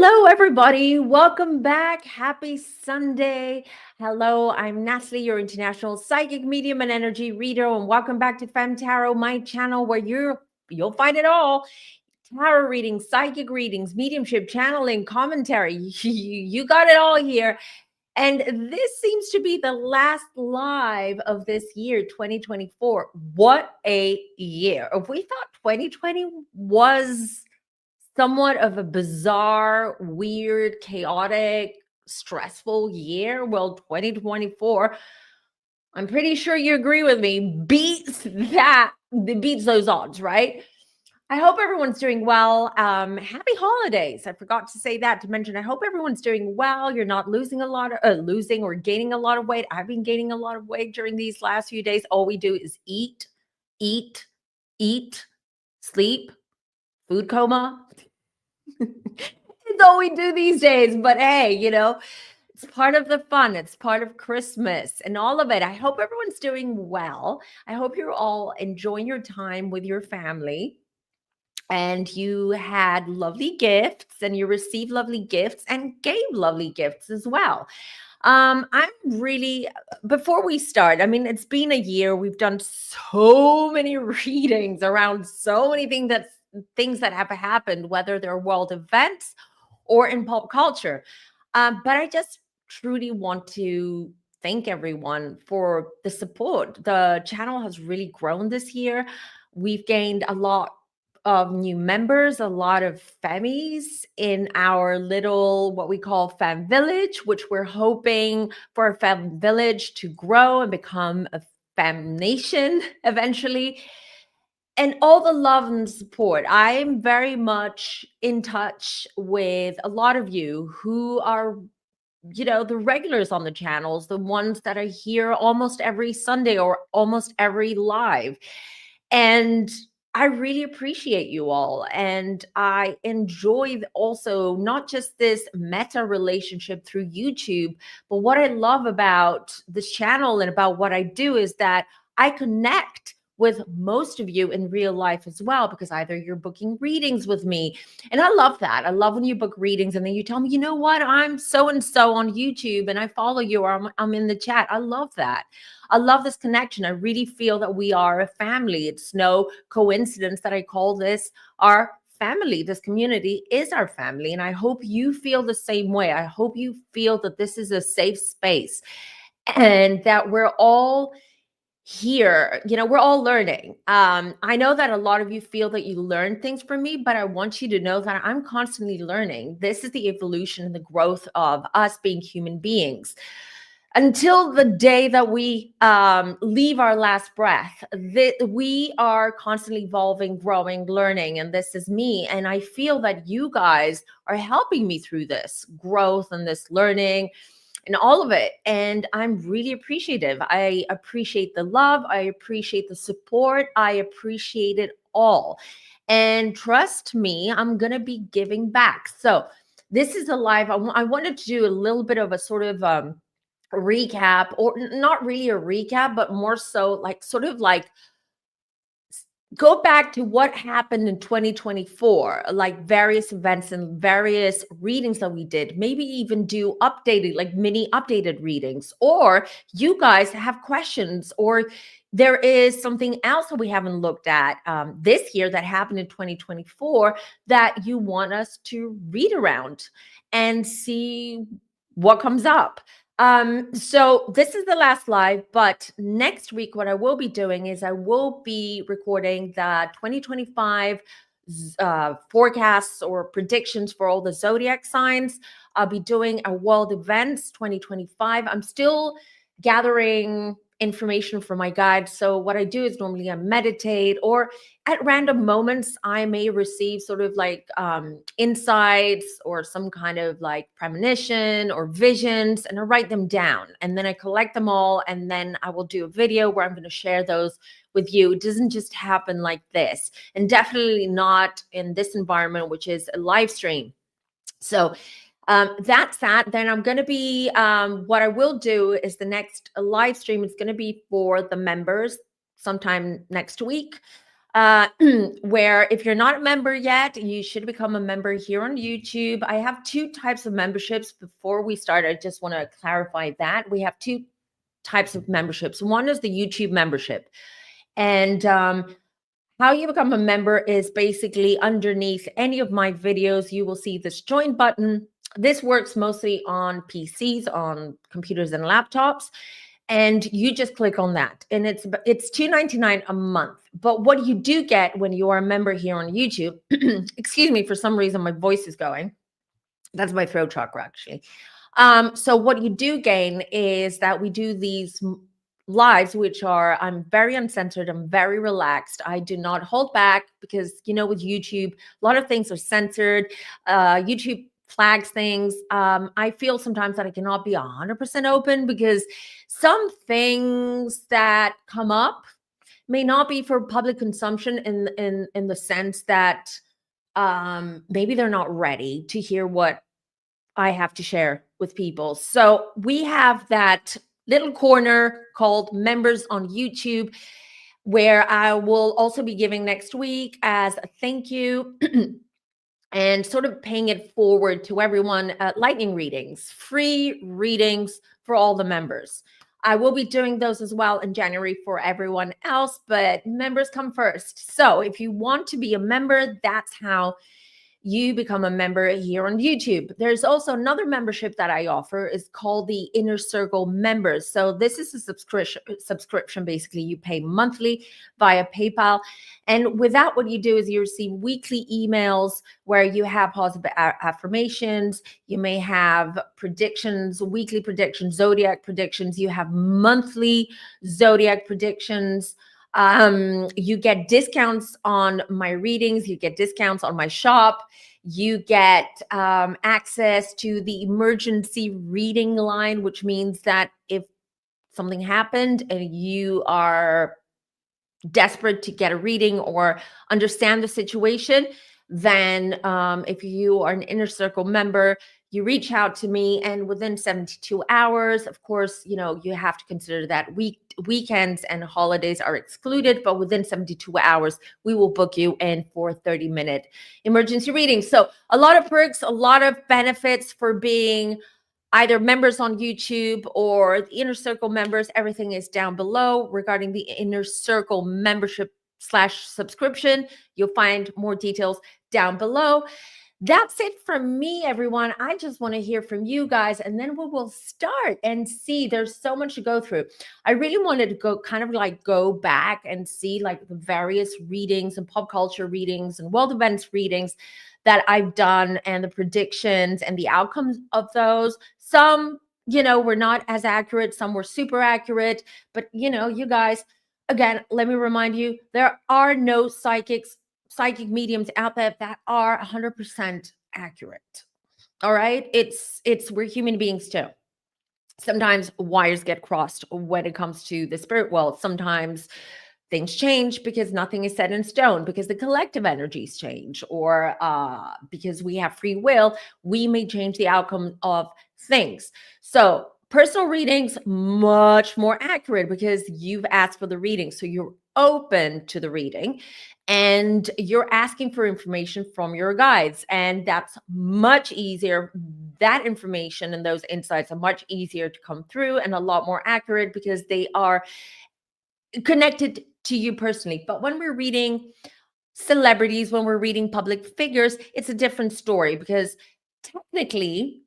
Hello, everybody. Welcome back. Happy Sunday. Hello, I'm Natalie, your international psychic medium and energy reader, and welcome back to FemmeTarot, my channel where you'll find it all. Tarot readings, psychic readings, mediumship, channeling, commentary. You got it all here. And this seems to be the last live of this year, 2024. What a year. If we thought 2020 was somewhat of a bizarre, weird, chaotic, stressful year, well, 2024, I'm pretty sure you agree with me, beats those odds, right? I hope everyone's doing well. Happy holidays. I forgot to say that, to mention, I hope everyone's doing well. You're not losing or gaining a lot of weight. I've been gaining a lot of weight during these last few days. All we do is eat, eat, eat, sleep, food coma. It's all we do these days. But hey, it's part of the fun. It's part of Christmas and all of it. I hope everyone's doing well. I hope you're all enjoying your time with your family and you had lovely gifts and you received lovely gifts and gave lovely gifts as well. I'm really, before we start, I mean, it's been a year. We've done so many readings around so many things that have happened, whether they're world events or in pop culture. But I just truly want to thank everyone for the support. The channel has really grown this year. We've gained a lot of new members, a lot of femmies in our little, what we call Fem Village, which we're hoping for a Fem Village to grow and become a Fem Nation eventually. And all the love and support. I'm very much in touch with a lot of you who are, the regulars on the channels, the ones that are here almost every Sunday or almost every live. And I really appreciate you all. And I enjoy also not just this meta relationship through YouTube, but what I love about this channel and about what I do is that I connect with most of you in real life as well, because either you're booking readings with me. And I love that. I love when you book readings and then you tell me, you know what, I'm so-and-so on YouTube and I follow you, or I'm in the chat. I love that. I love this connection. I really feel that we are a family. It's no coincidence that I call this our family. This community is our family. And I hope you feel the same way. I hope you feel that this is a safe space and that we're all here, we're all learning. I know that a lot of you feel that you learn things from me, but I want you to know that I'm constantly learning. This is the evolution and the growth of us being human beings. Until the day that we leave our last breath, we are constantly evolving, growing, learning, and this is me. And I feel that you guys are helping me through this growth and this learning and all of it. And I'm really appreciative. I appreciate the love. I appreciate the support. I appreciate it all. And trust me, I'm going to be giving back. So this is a live. I wanted to do a little bit of a sort of recap, or not really a recap, but more so like sort of like go back to what happened in 2024, like various events and various readings that we did, maybe even do updated, like mini updated readings, or you guys have questions, or there is something else that we haven't looked at this year that happened in 2024 that you want us to read around and see what comes up. So this is the last live, but next week, what I will be doing is I will be recording the 2025 forecasts or predictions for all the zodiac signs. I'll be doing a world events 2025. I'm still gathering information from my guides. So what I do is normally I meditate, or at random moments, I may receive sort of like insights or some kind of like premonition or visions, and I write them down and then I collect them all. And then I will do a video where I'm going to share those with you. It doesn't just happen like this, and definitely not in this environment, which is a live stream. So that's that. Then I'm going to be, what I will do is the next live stream is going to be for the members sometime next week. where if you're not a member yet, you should become a member here on YouTube. I have two types of memberships. Before we start, I just want to clarify that we have two types of memberships. One is the YouTube membership, and how you become a member is basically underneath any of my videos, you will see this join button. This works mostly on PCs, on computers and laptops. And you just click on that. And it's $2.99 a month. But what you do get when you are a member here on YouTube, excuse me, for some reason my voice is going. That's my throat chakra, actually. So what you do gain is that we do these lives, which are, I'm very uncensored, I'm very relaxed, I do not hold back, because with YouTube, a lot of things are censored. YouTube flags things. I feel sometimes that I cannot be 100% open, because some things that come up may not be for public consumption in the sense that maybe they're not ready to hear what I have to share with people. So we have that little corner called members on YouTube, where I will also be giving next week as a thank you and sort of paying it forward to everyone, lightning readings, free readings for all the members. I will be doing those as well in January for everyone else, but members come first. So if you want to be a member, that's how you become a member here on YouTube. There's also another membership that I offer, is called the Inner Circle Members. So this is a subscription. Basically, you pay monthly via PayPal. And with that, what you do is you receive weekly emails where you have positive affirmations. You may have predictions, weekly predictions, zodiac predictions. You have monthly zodiac predictions. You get discounts on my readings, you get discounts on my shop, you get access to the emergency reading line, which means that if something happened and you are desperate to get a reading or understand the situation, then if you are an Inner Circle member, you reach out to me, and within 72 hours, of course, you have to consider that weekends and holidays are excluded, but within 72 hours, we will book you in for 30-minute emergency readings. So a lot of perks, a lot of benefits for being either members on YouTube or the Inner Circle members. Everything is down below regarding the Inner Circle membership / subscription. You'll find more details down below. That's it from me, everyone. I just want to hear from you guys, and then we will start and see. There's so much to go through. I really wanted to go back and see like the various readings and pop culture readings and world events readings that I've done, and the predictions and the outcomes of those. Some, were not as accurate. Some were super accurate. But, you guys, again, let me remind you, there are no psychic mediums out there that are 100% accurate. All right. We're human beings too. Sometimes wires get crossed when it comes to the spirit world. Sometimes things change because nothing is set in stone, because the collective energies change, or because we have free will, we may change the outcome of things. So personal readings, much more accurate because you've asked for the reading. So you're open to the reading and you're asking for information from your guides. And that's much easier. That information and those insights are much easier to come through and a lot more accurate because they are connected to you personally. But when we're reading celebrities, when we're reading public figures, it's a different story, because technically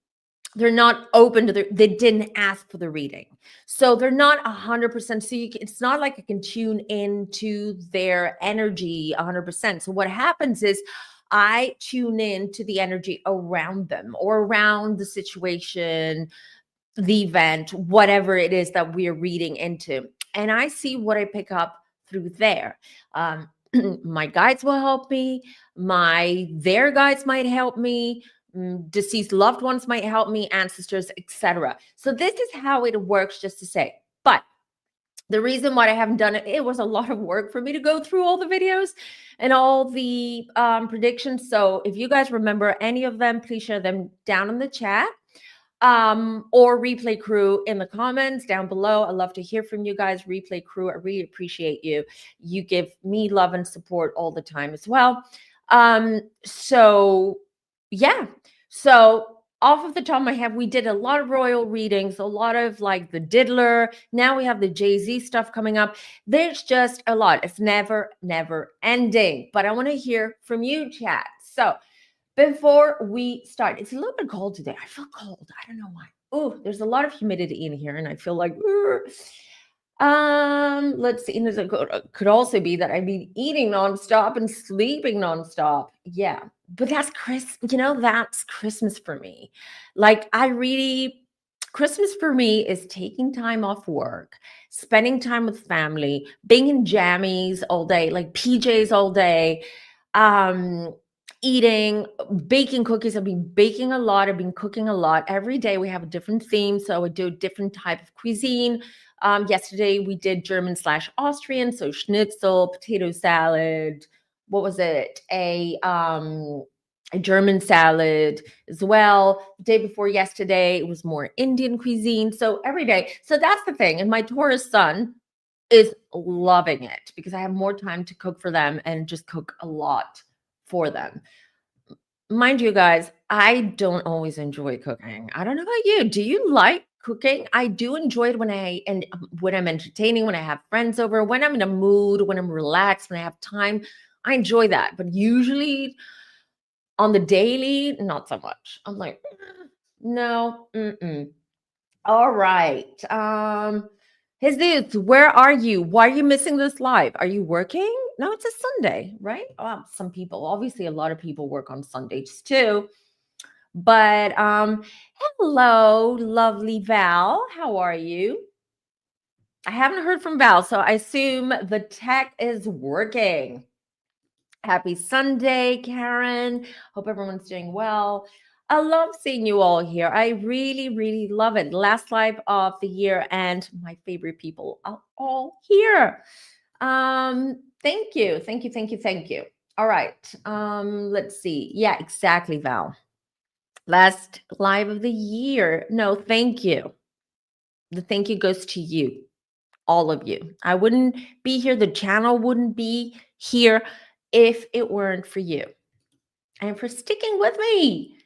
they're not open to they didn't ask for the reading. So they're not 100%. So it's not like I can tune into their energy 100%. So what happens is I tune in to the energy around them or around the situation, the event, whatever it is that we're reading into. And I see what I pick up through there. My guides will help me. Their guides might help me. Deceased loved ones might help me, ancestors, etc. So this is how it works, just to say. But the reason why I haven't done it, it was a lot of work for me to go through all the videos and all the predictions. So if you guys remember any of them, please share them down in the chat. or replay crew in the comments down below. I love to hear from you guys. Replay crew, I really appreciate you. You give me love and support all the time as well. So yeah. So off of the top of my head, we did a lot of royal readings, a lot of like the Diddler. Now we have the Jay-Z stuff coming up. There's just a lot. It's never ending. But I want to hear from you, chat. So before we start, it's a little bit cold today. I feel cold. I don't know why. Oh, there's a lot of humidity in here, and I feel like, let's see. And it could also be that I've been eating nonstop and sleeping nonstop. Yeah, but that's that's Christmas for me. Like, Christmas for me is taking time off work, spending time with family, being in jammies all day, like PJs all day. Eating, baking cookies. I've been baking a lot. I've been cooking a lot. Every day we have a different theme. So I do a different type of cuisine. Yesterday we did German/Austrian. So schnitzel, potato salad. What was it? A German salad as well. The day before yesterday, it was more Indian cuisine. So every day. So that's the thing. And my Taurus son is loving it because I have more time to cook for them and just cook a lot for them. Mind you, guys, I don't always enjoy cooking. I don't know about you. Do you like cooking? I do enjoy it when I'm entertaining, when I have friends over, when I'm in a mood, when I'm relaxed, when I have time. I enjoy that. But usually on the daily, not so much. I'm like, no. All right. Jesus, where are you? Why are you missing this live? Are you working? No, it's a Sunday, right? Some people, obviously a lot of people work on Sundays too. But hello, lovely Val. How are you? I haven't heard from Val, so I assume the tech is working. Happy Sunday, Karen. Hope everyone's doing well. I love seeing you all here. I really love it. Last live of the year, and my favorite people are all here. Thank you. All right. Let's see. Yeah, exactly, Val. Last live of the year. No, thank you. The thank you goes to you, all of you. I wouldn't be here. The channel wouldn't be here if it weren't for you and for sticking with me.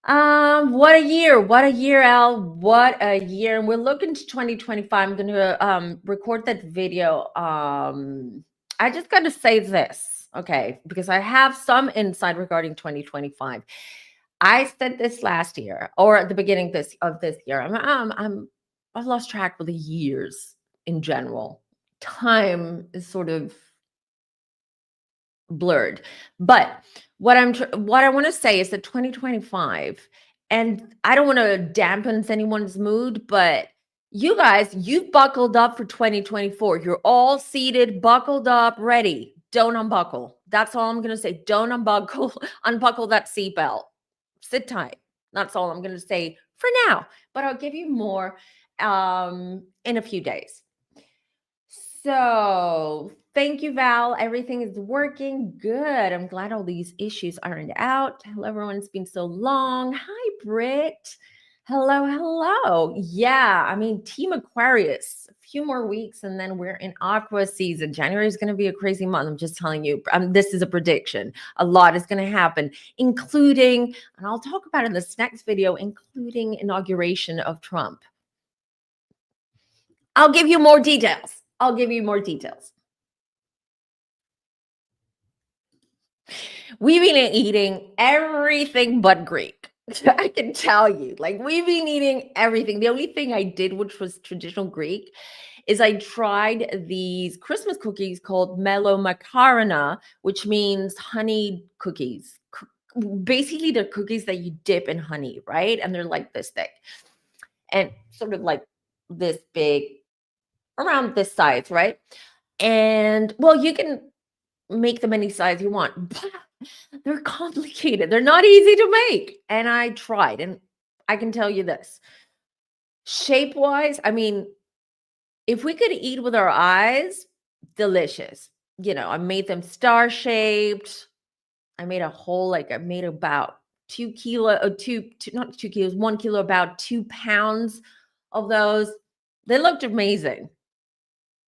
What a year, Al. What a year. And we're looking to 2025. I'm going to record that video. I just got to say this, okay, because I have some insight regarding 2025. I said this last year or at the beginning of this year. I've lost track with the years in general. Time is sort of blurred. But what I want to say is that 2025, and I don't want to dampen anyone's mood, but you guys, you've buckled up for 2024. You're all seated, buckled up, ready. Don't unbuckle. That's all I'm going to say. Don't unbuckle that seatbelt. Sit tight. That's all I'm going to say for now, but I'll give you more in a few days. So thank you, Val. Everything is working good. I'm glad all these issues ironed out. Hello, everyone. It's been so long. Hi, Britt. Hello. Yeah, I mean, Team Aquarius, a few more weeks and then we're in Aqua season. January is going to be a crazy month. I'm just telling you, this is a prediction. A lot is going to happen, including, and I'll talk about it in this next video, including inauguration of Trump. I'll give you more details. We've been eating everything but Greek. I can tell you, like, we've been eating everything. The only thing I did, which was traditional Greek, is I tried these Christmas cookies called Makarona, which means honey cookies. Basically, they're cookies that you dip in honey, right? And they're like this thick and sort of like this big, around this size, right? And well, you can make them any size you want, but they're complicated. They're not easy to make. And I tried, and I can tell you this. Shape-wise, I mean, if we could eat with our eyes, delicious. I made them star-shaped. I made about not 2 kilos, 1 kilo, about 2 pounds of those. They looked amazing.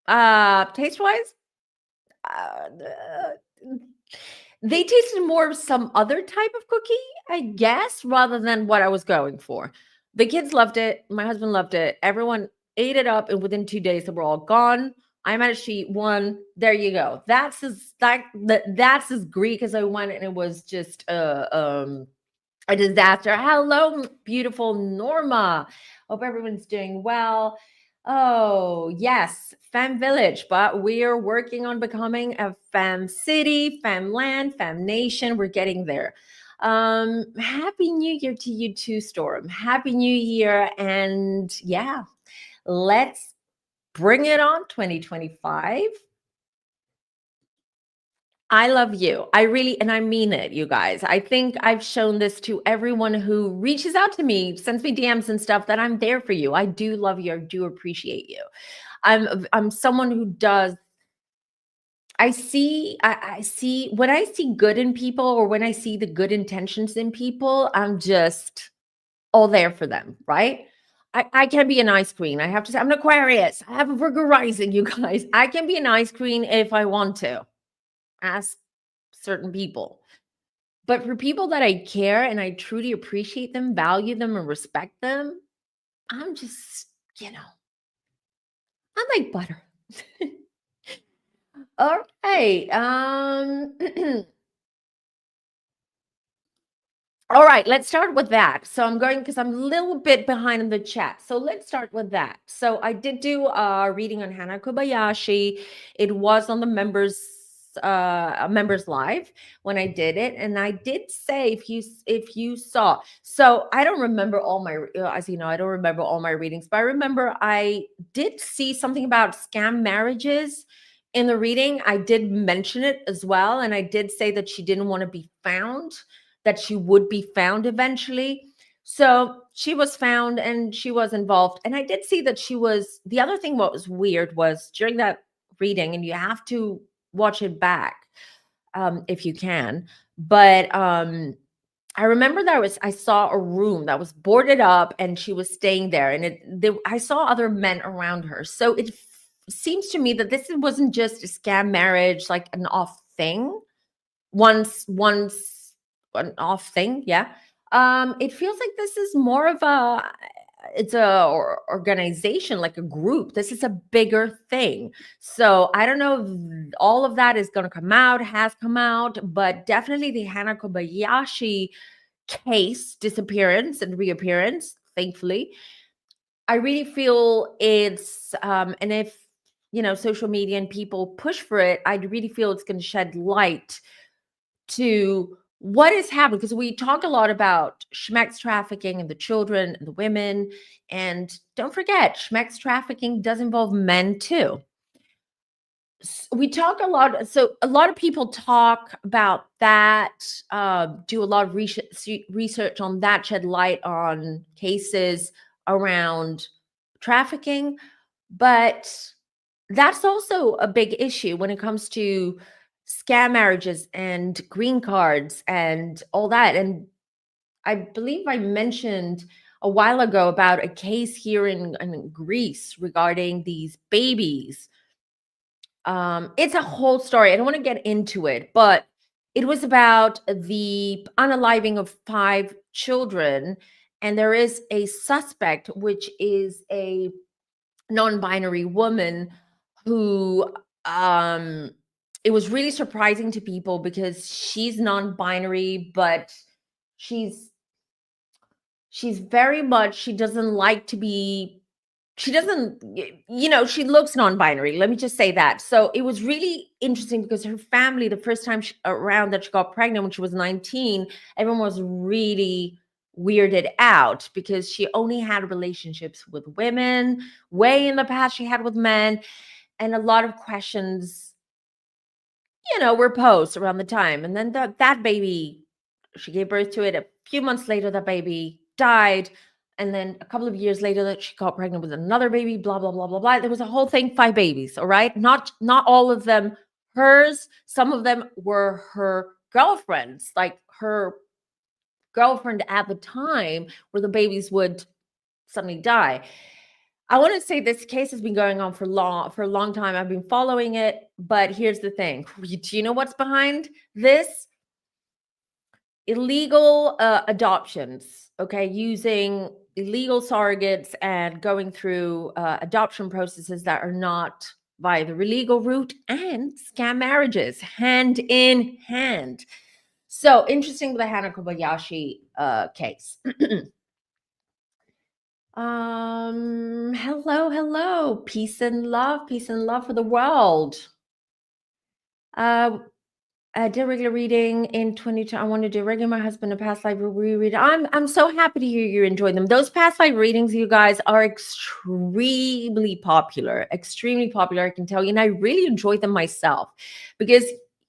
Taste wise, they tasted more of some other type of cookie, I guess, rather than what I was going for. The kids loved it. My husband loved it. Everyone ate it up, and within 2 days, they were all gone. I managed to eat one. There you go. That's as Greek as I went, and it was just a disaster. Hello, beautiful Norma. Hope everyone's doing well. Oh, yes, Femme Village, but we're working on becoming a Femme City, Femme Land, Femme Nation. We're getting there. Happy New Year to you too, Storm. Happy New Year. And yeah, let's bring it on 2025. I love you. I really, and I mean it, you guys. I think I've shown this to everyone who reaches out to me, sends me DMs and stuff, that I'm there for you. I do love you. I do appreciate you. I'm someone who does. I see when I see good in people, or when I see the good intentions in people, I'm just all there for them, right? I can be an ice queen. I have to say, I'm an Aquarius. I have a Virgo rising, you guys. I can be an ice queen if I want to. Ask certain people. But for people that I care and I truly appreciate them, value them, and respect them, I'm just, I'm like butter. All right. All right, let's start with that. So I'm going, because I'm a little bit behind in the chat. So let's start with that. So I did do a reading on Hannah Kobayashi. It was on the members live when I did it, and I did say, if you saw. So I don't remember all my, as you know, I don't remember all my readings, but I remember I did see something about scam marriages in the reading. I did mention it as well, and I did say that she didn't want to be found, that she would be found eventually. So she was found and she was involved. And I did see that she was, the other thing, what was weird was during that reading, and you have to watch it back if you can. But I remember I saw a room that was boarded up and she was staying there, and I saw other men around her. So it seems to me that this wasn't just a scam marriage, like an off thing. Once an off thing, yeah. It feels like this is more of it's a organization, like a group. This is a bigger thing. So I don't know if all of that is going to come out, has come out, but definitely the Hannah Kobayashi case, disappearance and reappearance, thankfully, I really feel it's and if social media and people push for it, I really feel it's going to shed light to what is happening, because we talk a lot about schmex trafficking and the children and the women, and don't forget, schmex trafficking does involve men too. We talk a lot, so a lot of people talk about that, do a lot of research on that, shed light on cases around trafficking, but that's also a big issue when it comes to scam marriages and green cards and all that. And I believe I mentioned a while ago about a case here in Greece regarding these babies. It's a whole story. I don't want to get into it, but it was about the unaliving of 5 children. And there is a suspect, which is a non-binary woman who it was really surprising to people because she's non-binary, but she's very much, she doesn't like to be, she doesn't, she looks non-binary. Let me just say that. So it was really interesting because her family, the first time around that she got pregnant when she was 19, everyone was really weirded out because she only had relationships with women. Way in the past, she had with men. And a lot of questions, were posed around the time. And then that baby, she gave birth to it. A few months later, that baby died. And then a couple of years later, that she got pregnant with another baby, blah, blah, blah, blah, blah. There was a whole thing, 5 babies, all right? Not all of them hers. Some of them were her girlfriends, like her girlfriend at the time where the babies would suddenly die. I want to say this case has been going on for a long time. I've been following it, but here's the thing. Do you know what's behind this? Illegal adoptions, okay, using illegal surrogates and going through adoption processes that are not via the legal route, and scam marriages hand in hand. So interesting with the Hannah Kobayashi case. Hello, peace and love for the world. I did regular reading in 22. I want to do regular. My husband a past life reread. I'm so happy to hear you enjoy them. Those past life readings, you guys, are extremely popular. Extremely popular, I can tell you, and I really enjoy them myself because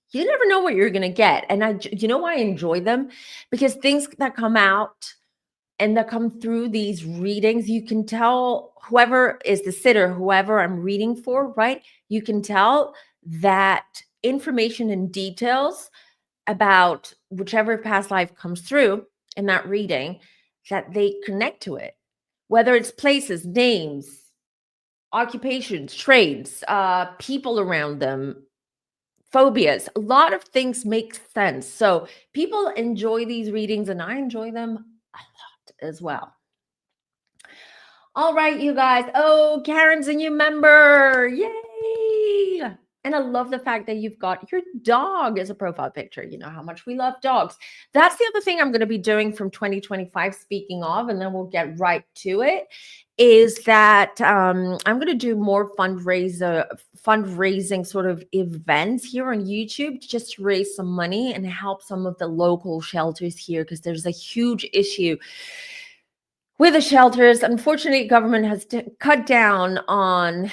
you never know what you're gonna get. And you know why I enjoy them? Because things that come out and that come through these readings, you can tell whoever is the sitter, whoever I'm reading for, right? You can tell that information and details about whichever past life comes through in that reading, that they connect to it, whether it's places, names, occupations, trades, people around them, phobias. A lot of things make sense. So people enjoy these readings, and I enjoy them a lot as well. All right, you guys. Oh, Karen's a new member. Yay! And I love the fact that you've got your dog as a profile picture. You know how much we love dogs. That's the other thing I'm going to be doing from 2025, speaking of, and then we'll get right to it, is that I'm going to do more fundraising sort of events here on YouTube, just to raise some money and help some of the local shelters here, because there's a huge issue with the shelters. Unfortunately, government has cut down on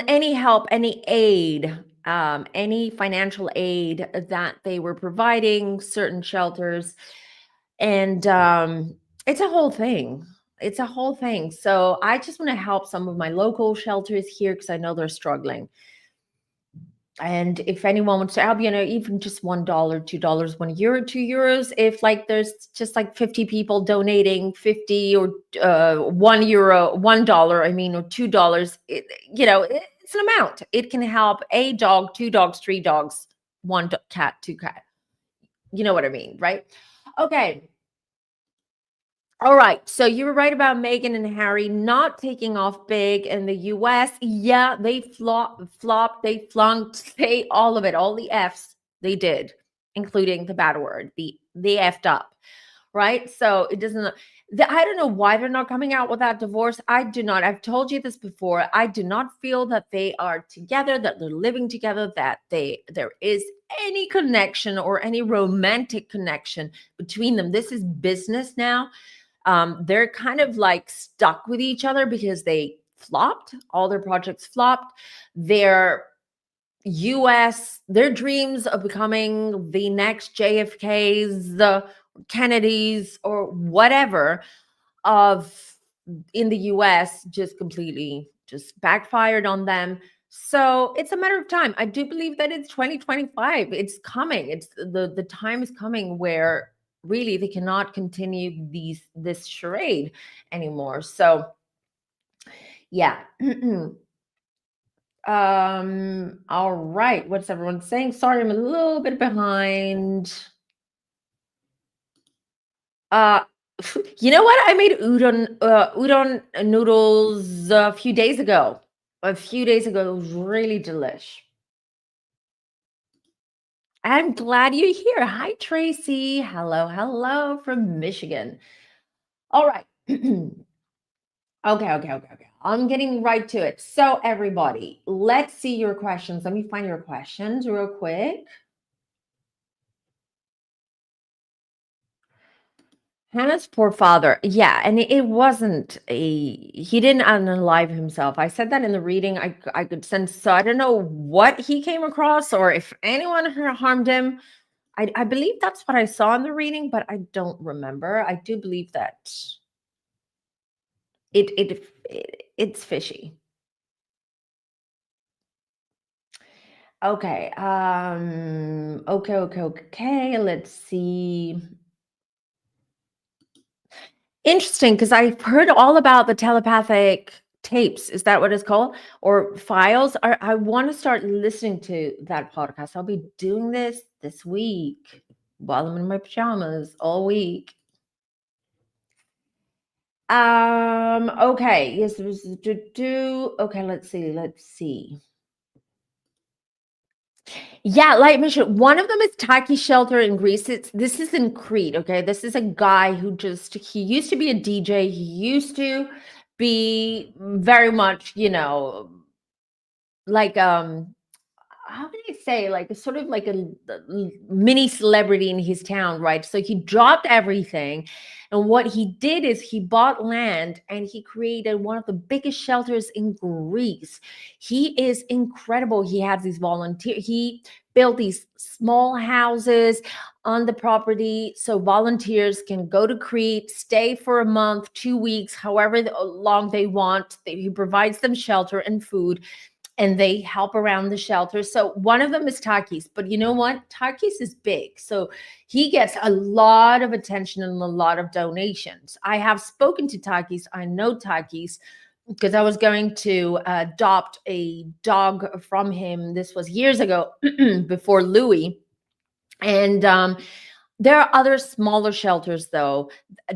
any help, any aid, any financial aid that they were providing certain shelters. And it's a whole thing. It's a whole thing. So I just want to help some of my local shelters here because I know they're struggling. And if anyone wants to help, you know, even just $1, $2, €1, €2, if like there's just like 50 people donating 50 or €1, $1, I mean, or $2, you know, it's an amount. It can help a dog, 2 dogs, 3 dogs, 1 cat, 2 cat. You know what I mean, right? Okay. All right. So you were right about Meghan and Harry not taking off big in the US. Yeah, they flopped, they flunked, they all of it, all the F's they did, including the bad word, they effed up. Right. So it doesn't, I don't know why they're not coming out with that divorce. I do not. I've told you this before. I do not feel that they are together, that they're living together, that there is any connection or any romantic connection between them. This is business now. They're kind of like stuck with each other because they flopped. All their projects flopped. Their dreams of becoming the next JFKs, the Kennedys, or whatever in the US just completely just backfired on them. So it's a matter of time. I do believe that it's 2025. It's coming. It's the time is coming where really they cannot continue this charade anymore. So yeah. All right, what's everyone saying? Sorry, I'm a little bit behind. You know what, I made udon noodles a few days ago. It was really delish. I'm glad you're here. Hi, Tracy. Hello from Michigan. All right. Okay. I'm getting right to it. So, everybody, let's see your questions. Let me find your questions real quick. Hannah's poor father. Yeah, and it wasn't he didn't unalive himself. I said that in the reading. I could sense, so I don't know what he came across or if anyone harmed him. I believe that's what I saw in the reading, but I don't remember. I do believe that it's fishy. Okay. Okay. Let's see. Interesting, because I've heard all about the telepathic tapes. Is that what it's called? Or files? I want to start listening to that podcast. I'll be doing this week while I'm in my pajamas all week. Okay. Yes, it was okay, let's see. Yeah, like I mentioned, one of them is Taki Shelter in Greece. This is in Crete, okay? This is a guy who he used to be a DJ. He used to be very much, like how can I say, like a sort of like a mini celebrity in his town, right? So he dropped everything, and what he did is he bought land and he created one of the biggest shelters in Greece. He is incredible. He has these volunteers. He built these small houses on the property so volunteers can go to Crete, stay for a month, 2 weeks, however long they want. He provides them shelter and food, and they help around the shelter. So one of them is Takis, but you know what? Takis is big. So he gets a lot of attention and a lot of donations. I have spoken to Takis. I know Takis because I was going to adopt a dog from him. This was years ago before Louis. And there are other smaller shelters, though,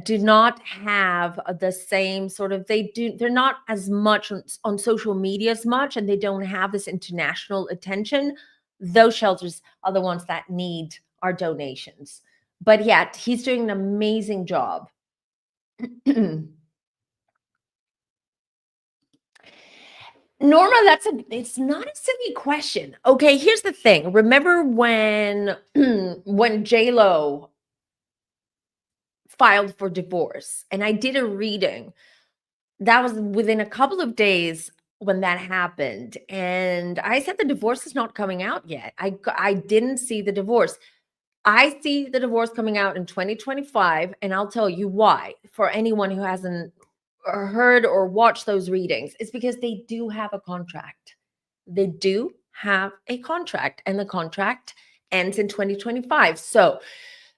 do not have the same sort of, they're not as much on social media as much, and they don't have this international attention. Those shelters are the ones that need our donations. But yet, he's doing an amazing job. Norma, it's not a silly question. Okay, here's the thing. Remember when when J-Lo filed for divorce and I did a reading? That was within a couple of days when that happened, and I said the divorce is not coming out yet. I didn't see the divorce. I see the divorce coming out in 2025, and I'll tell you why. For anyone who hasn't heard or watched those readings, it's because they do have a contract. They do have a contract, and the contract ends in 2025. So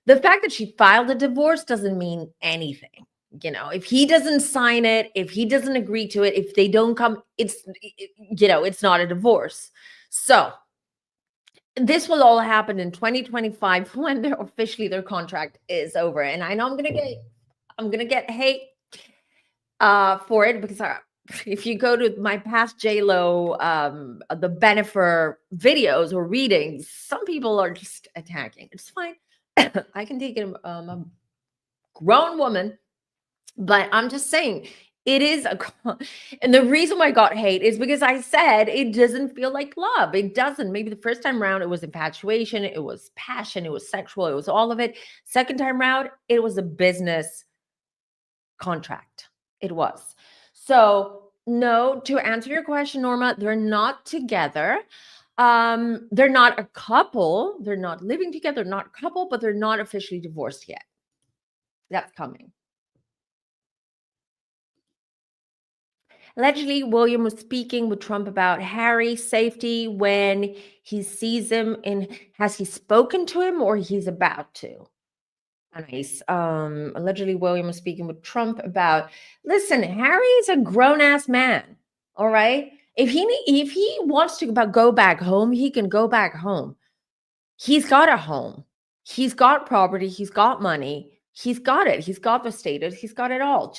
the fact that she filed a divorce doesn't mean anything. If he doesn't sign it, if he doesn't agree to it, if they don't come, it's not a divorce. So this will all happen in 2025 when their contract is over. And I know I'm gonna get hate for it, because if you go to my past J-Lo the Bennifer videos or readings, some people are just attacking. It's fine. I can take it. A grown woman. But I'm just saying, it is and the reason why I got hate is because I said it doesn't feel like love. It doesn't. Maybe the first time around it was infatuation, it was passion, it was sexual, it was all of it. Second time around, it was a business contract. It was. So, no, to answer your question, Norma, they're not together. They're not a couple. They're not living together, not a couple, but they're not officially divorced yet. That's coming. Allegedly, William was speaking with Trump about Harry's safety when he sees him. And has he spoken to him, or he's about to? Nice. Allegedly, William was speaking with Trump about. Listen, Harry is a grown ass man. All right. If he wants to go back home, he can go back home. He's got a home. He's got property. He's got money. He's got it. He's got the status. He's got it all.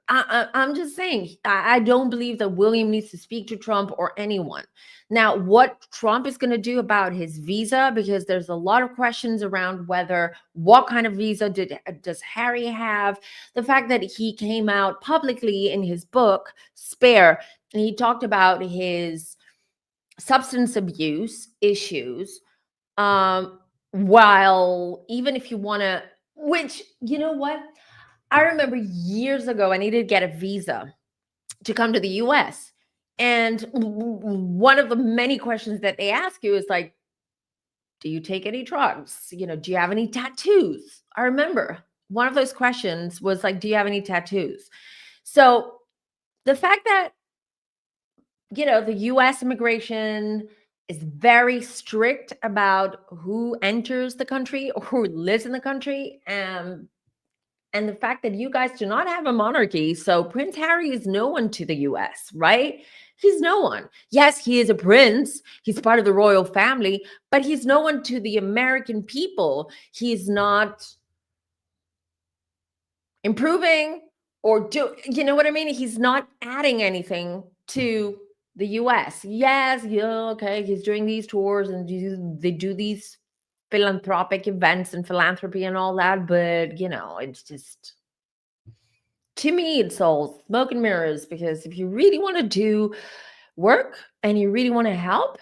I'm just saying, I don't believe that William needs to speak to Trump or anyone. Now, what Trump is going to do about his visa, because there's a lot of questions around what kind of visa does Harry have? The fact that he came out publicly in his book, Spare, and he talked about his substance abuse issues. While even if you want to, which, you know what? I remember years ago, I needed to get a visa to come to the US. And one of the many questions that they ask you is like, do you take any drugs? Do you have any tattoos? I remember one of those questions was like, do you have any tattoos? So the fact that, the US immigration is very strict about who enters the country or who lives in the country. And the fact that you guys do not have a monarchy. So Prince Harry is no one to the US, right? He's no one. Yes, he is a prince. He's part of the royal family, but he's no one to the American people. He's not improving or you know what I mean? He's not adding anything to the US. Yes, yeah, okay, he's doing these tours and they do these philanthropic events and philanthropy and all that, but it's just, to me, it's all smoke and mirrors, because if you really want to do work and you really want to help,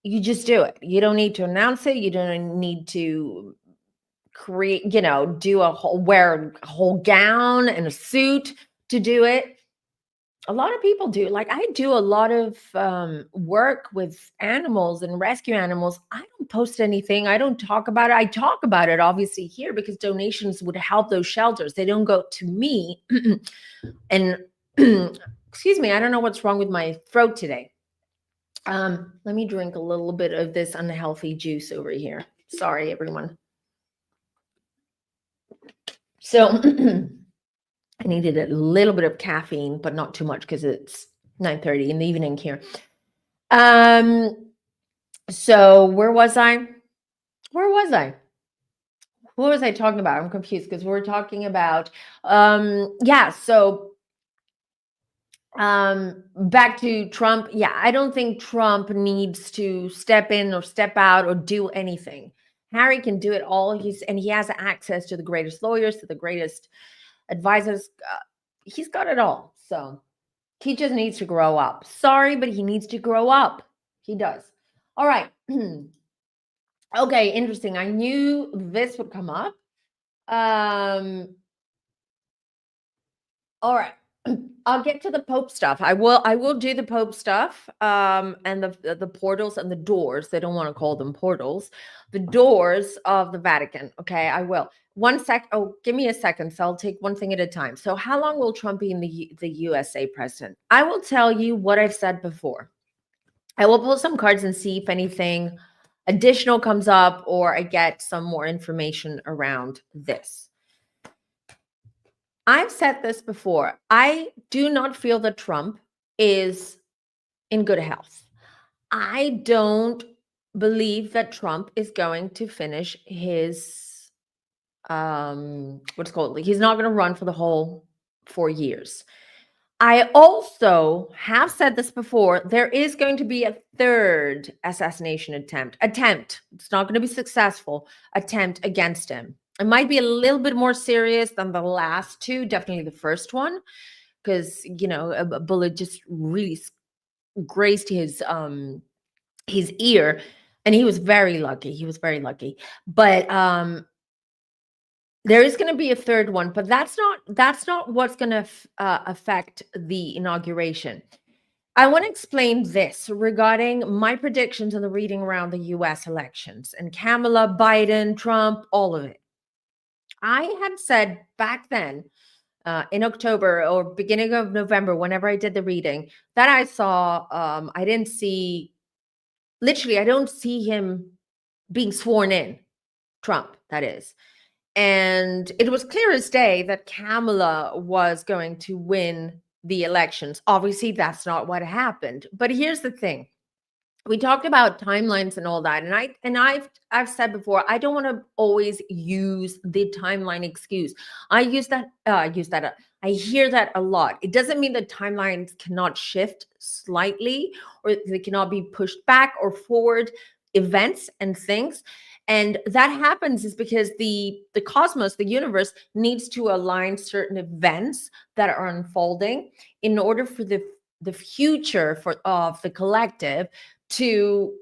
you just do it. You don't need to announce it. You don't need to create, wear a whole gown and a suit to do it. A lot of people do. Like, I do a lot of work with animals and rescue animals. I don't post anything. I don't talk about it. I talk about it obviously here because donations would help those shelters. They don't go to me. And excuse me, I don't know what's wrong with my throat today. Let me drink a little bit of this unhealthy juice over here. Sorry, everyone. So I needed a little bit of caffeine, but not too much because it's 9:30 in the evening here. So where was I? What was I talking about? I'm confused because we're talking about, back to Trump. Yeah, I don't think Trump needs to step in or step out or do anything. Harry can do it all. He has access to the greatest lawyers, to the greatest advisors. He's got it all. So he just needs to grow up. Sorry, but he needs to grow up. He does. All right. Okay, interesting. I knew this would come up. All right. I'll get to the Pope stuff. I will do the Pope stuff, and the portals and the doors. They don't want to call them portals. The doors of the Vatican. Okay, I will. One sec. Oh, give me a second. So I'll take one thing at a time. So how long will Trump be in the USA president? I will tell you what I've said before. I will pull some cards and see if anything additional comes up or I get some more information around this. I've said this before. I do not feel that Trump is in good health. I don't believe that Trump is going to finish his, what's called, he's not going to run for the whole 4 years. I also have said this before. There is going to be a third assassination attempt. It's not going to be successful attempt against him. It might be a little bit more serious than the last two, definitely the first one, because a bullet just really grazed his ear, and he was very lucky. But there is going to be a third one, but that's not what's going to affect the inauguration. I want to explain this regarding my predictions and the reading around the US elections and Kamala, Biden, Trump, all of it. I had said back then, in October or beginning of November, whenever I did the reading, that I saw, I don't see him being sworn in, Trump, that is. And it was clear as day that Kamala was going to win the elections. Obviously, that's not what happened. But here's the thing. We talked about timelines and all that, and I've said before, I don't want to always use the timeline excuse. I hear that a lot. It doesn't mean that timelines cannot shift slightly or they cannot be pushed back or forward, events and things. And that happens is because the cosmos, the universe, needs to align certain events that are unfolding in order for the future of the collective to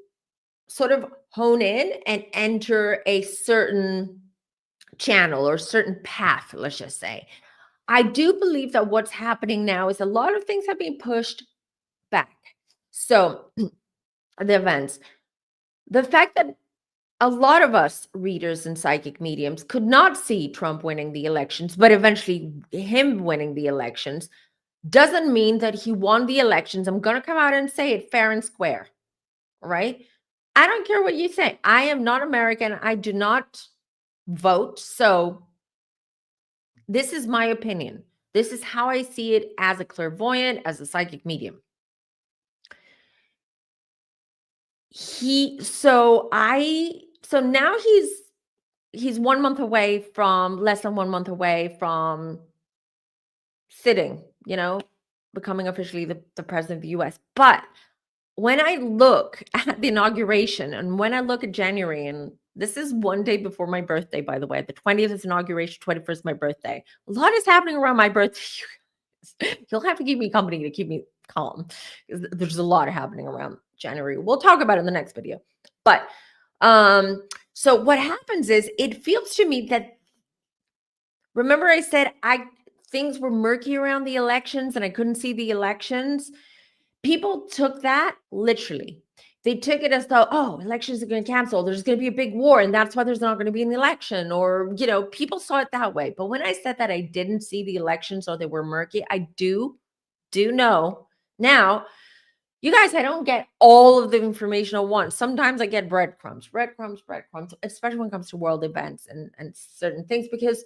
sort of hone in and enter a certain channel or certain path, let's just say. I do believe that what's happening now is a lot of things have been pushed back. So the events, the fact that a lot of us readers and psychic mediums could not see Trump winning the elections, but eventually him winning the elections, doesn't mean that he won the elections. I'm going to come out and say it fair and square. right? I don't care what you say. I am not American. I do not vote. So this is my opinion. This is how I see it as a clairvoyant, as a psychic medium. So now he's 1 month away from, less than 1 month away from sitting, becoming officially the president of the US. But when I look at the inauguration and when I look at January, and this is one day before my birthday, by the way, the 20th is inauguration, 21st my birthday. A lot is happening around my birthday. You'll have to keep me company to keep me calm, because there's a lot happening around January. We'll talk about it in the next video. But so what happens is, it feels to me that, remember I said things were murky around the elections and I couldn't see the elections. People took that literally. They took it as though, oh, elections are going to cancel. There's going to be a big war, and that's why there's not going to be an election. Or, people saw it that way. But when I said that I didn't see the elections or they were murky, I do know now. You guys, I don't get all of the information at once. Sometimes I get breadcrumbs, especially when it comes to world events and certain things, because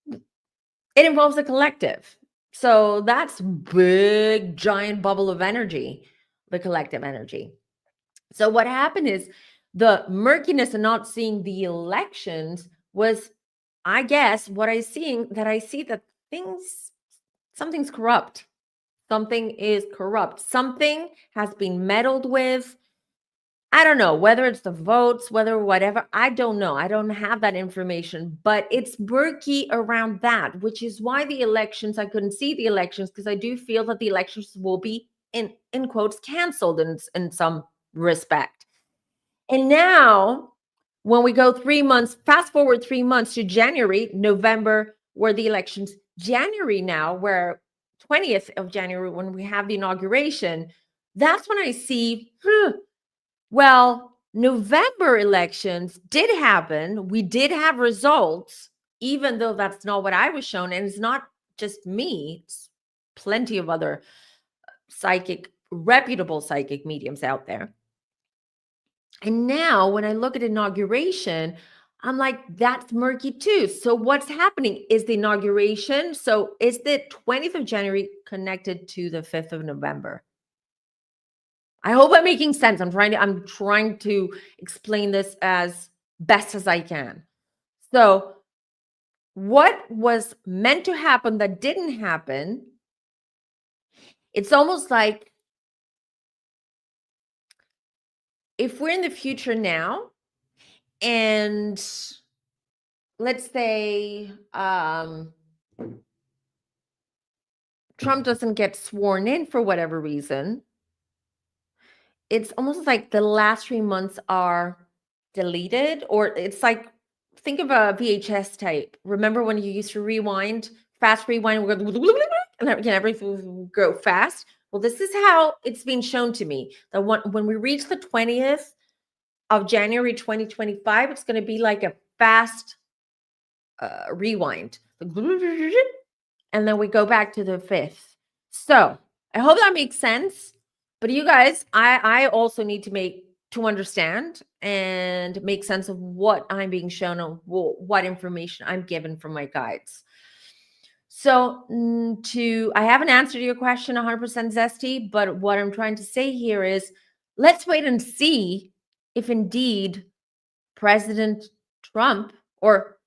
it involves a collective. So that's big, giant bubble of energy, the collective energy. So what happened is, the murkiness and not seeing the elections was, I guess, what I see that something's corrupt. Something is corrupt. Something has been meddled with. I don't know whether it's the votes, whether whatever. I don't know. I don't have that information, but it's murky around that, which is why the elections, I couldn't see the elections, because I do feel that the elections will be in quotes canceled in some respect. And now, when we go 3 months, fast forward 3 months to January, November, where the elections, January now, where 20th of January, when we have the inauguration, that's when I see, well, November elections did happen. We did have results, even though that's not what I was shown. And it's not just me, it's plenty of other reputable psychic mediums out there. And now when I look at inauguration, I'm like, that's murky too. So what's happening? Is the inauguration, so is the 20th of January connected to the 5th of November? I hope I'm making sense. I'm trying to explain this as best as I can. So what was meant to happen that didn't happen, it's almost like, if we're in the future now, and let's say Trump doesn't get sworn in for whatever reason, it's almost like the last 3 months are deleted, or it's like, think of a VHS tape. Remember when you used to rewind, fast rewind, and everything would go fast? Well, this is how it's been shown to me, that when we reach the 20th of January 2025, it's going to be like a fast rewind. And then we go back to the 5th. So I hope that makes sense. But you guys, I also need to understand and make sense of what I'm being shown and what information I'm given from my guides. So I haven't answered your question 100% zesty, but what I'm trying to say here is, let's wait and see if indeed President Trump, or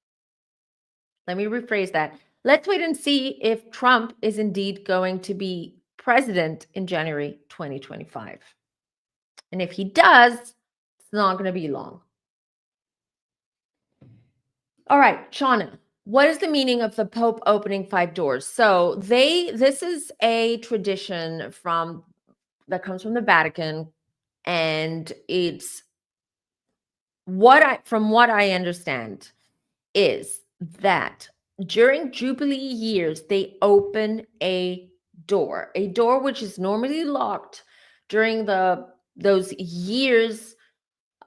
let me rephrase that. Let's wait and see if Trump is indeed going to be president in January 2025. And if he does, it's not going to be long. All right, Shauna, what is the meaning of the Pope opening 5 doors? So this is a tradition that comes from the Vatican, and it's from what I understand is that during Jubilee years, they open a door which is normally locked during those years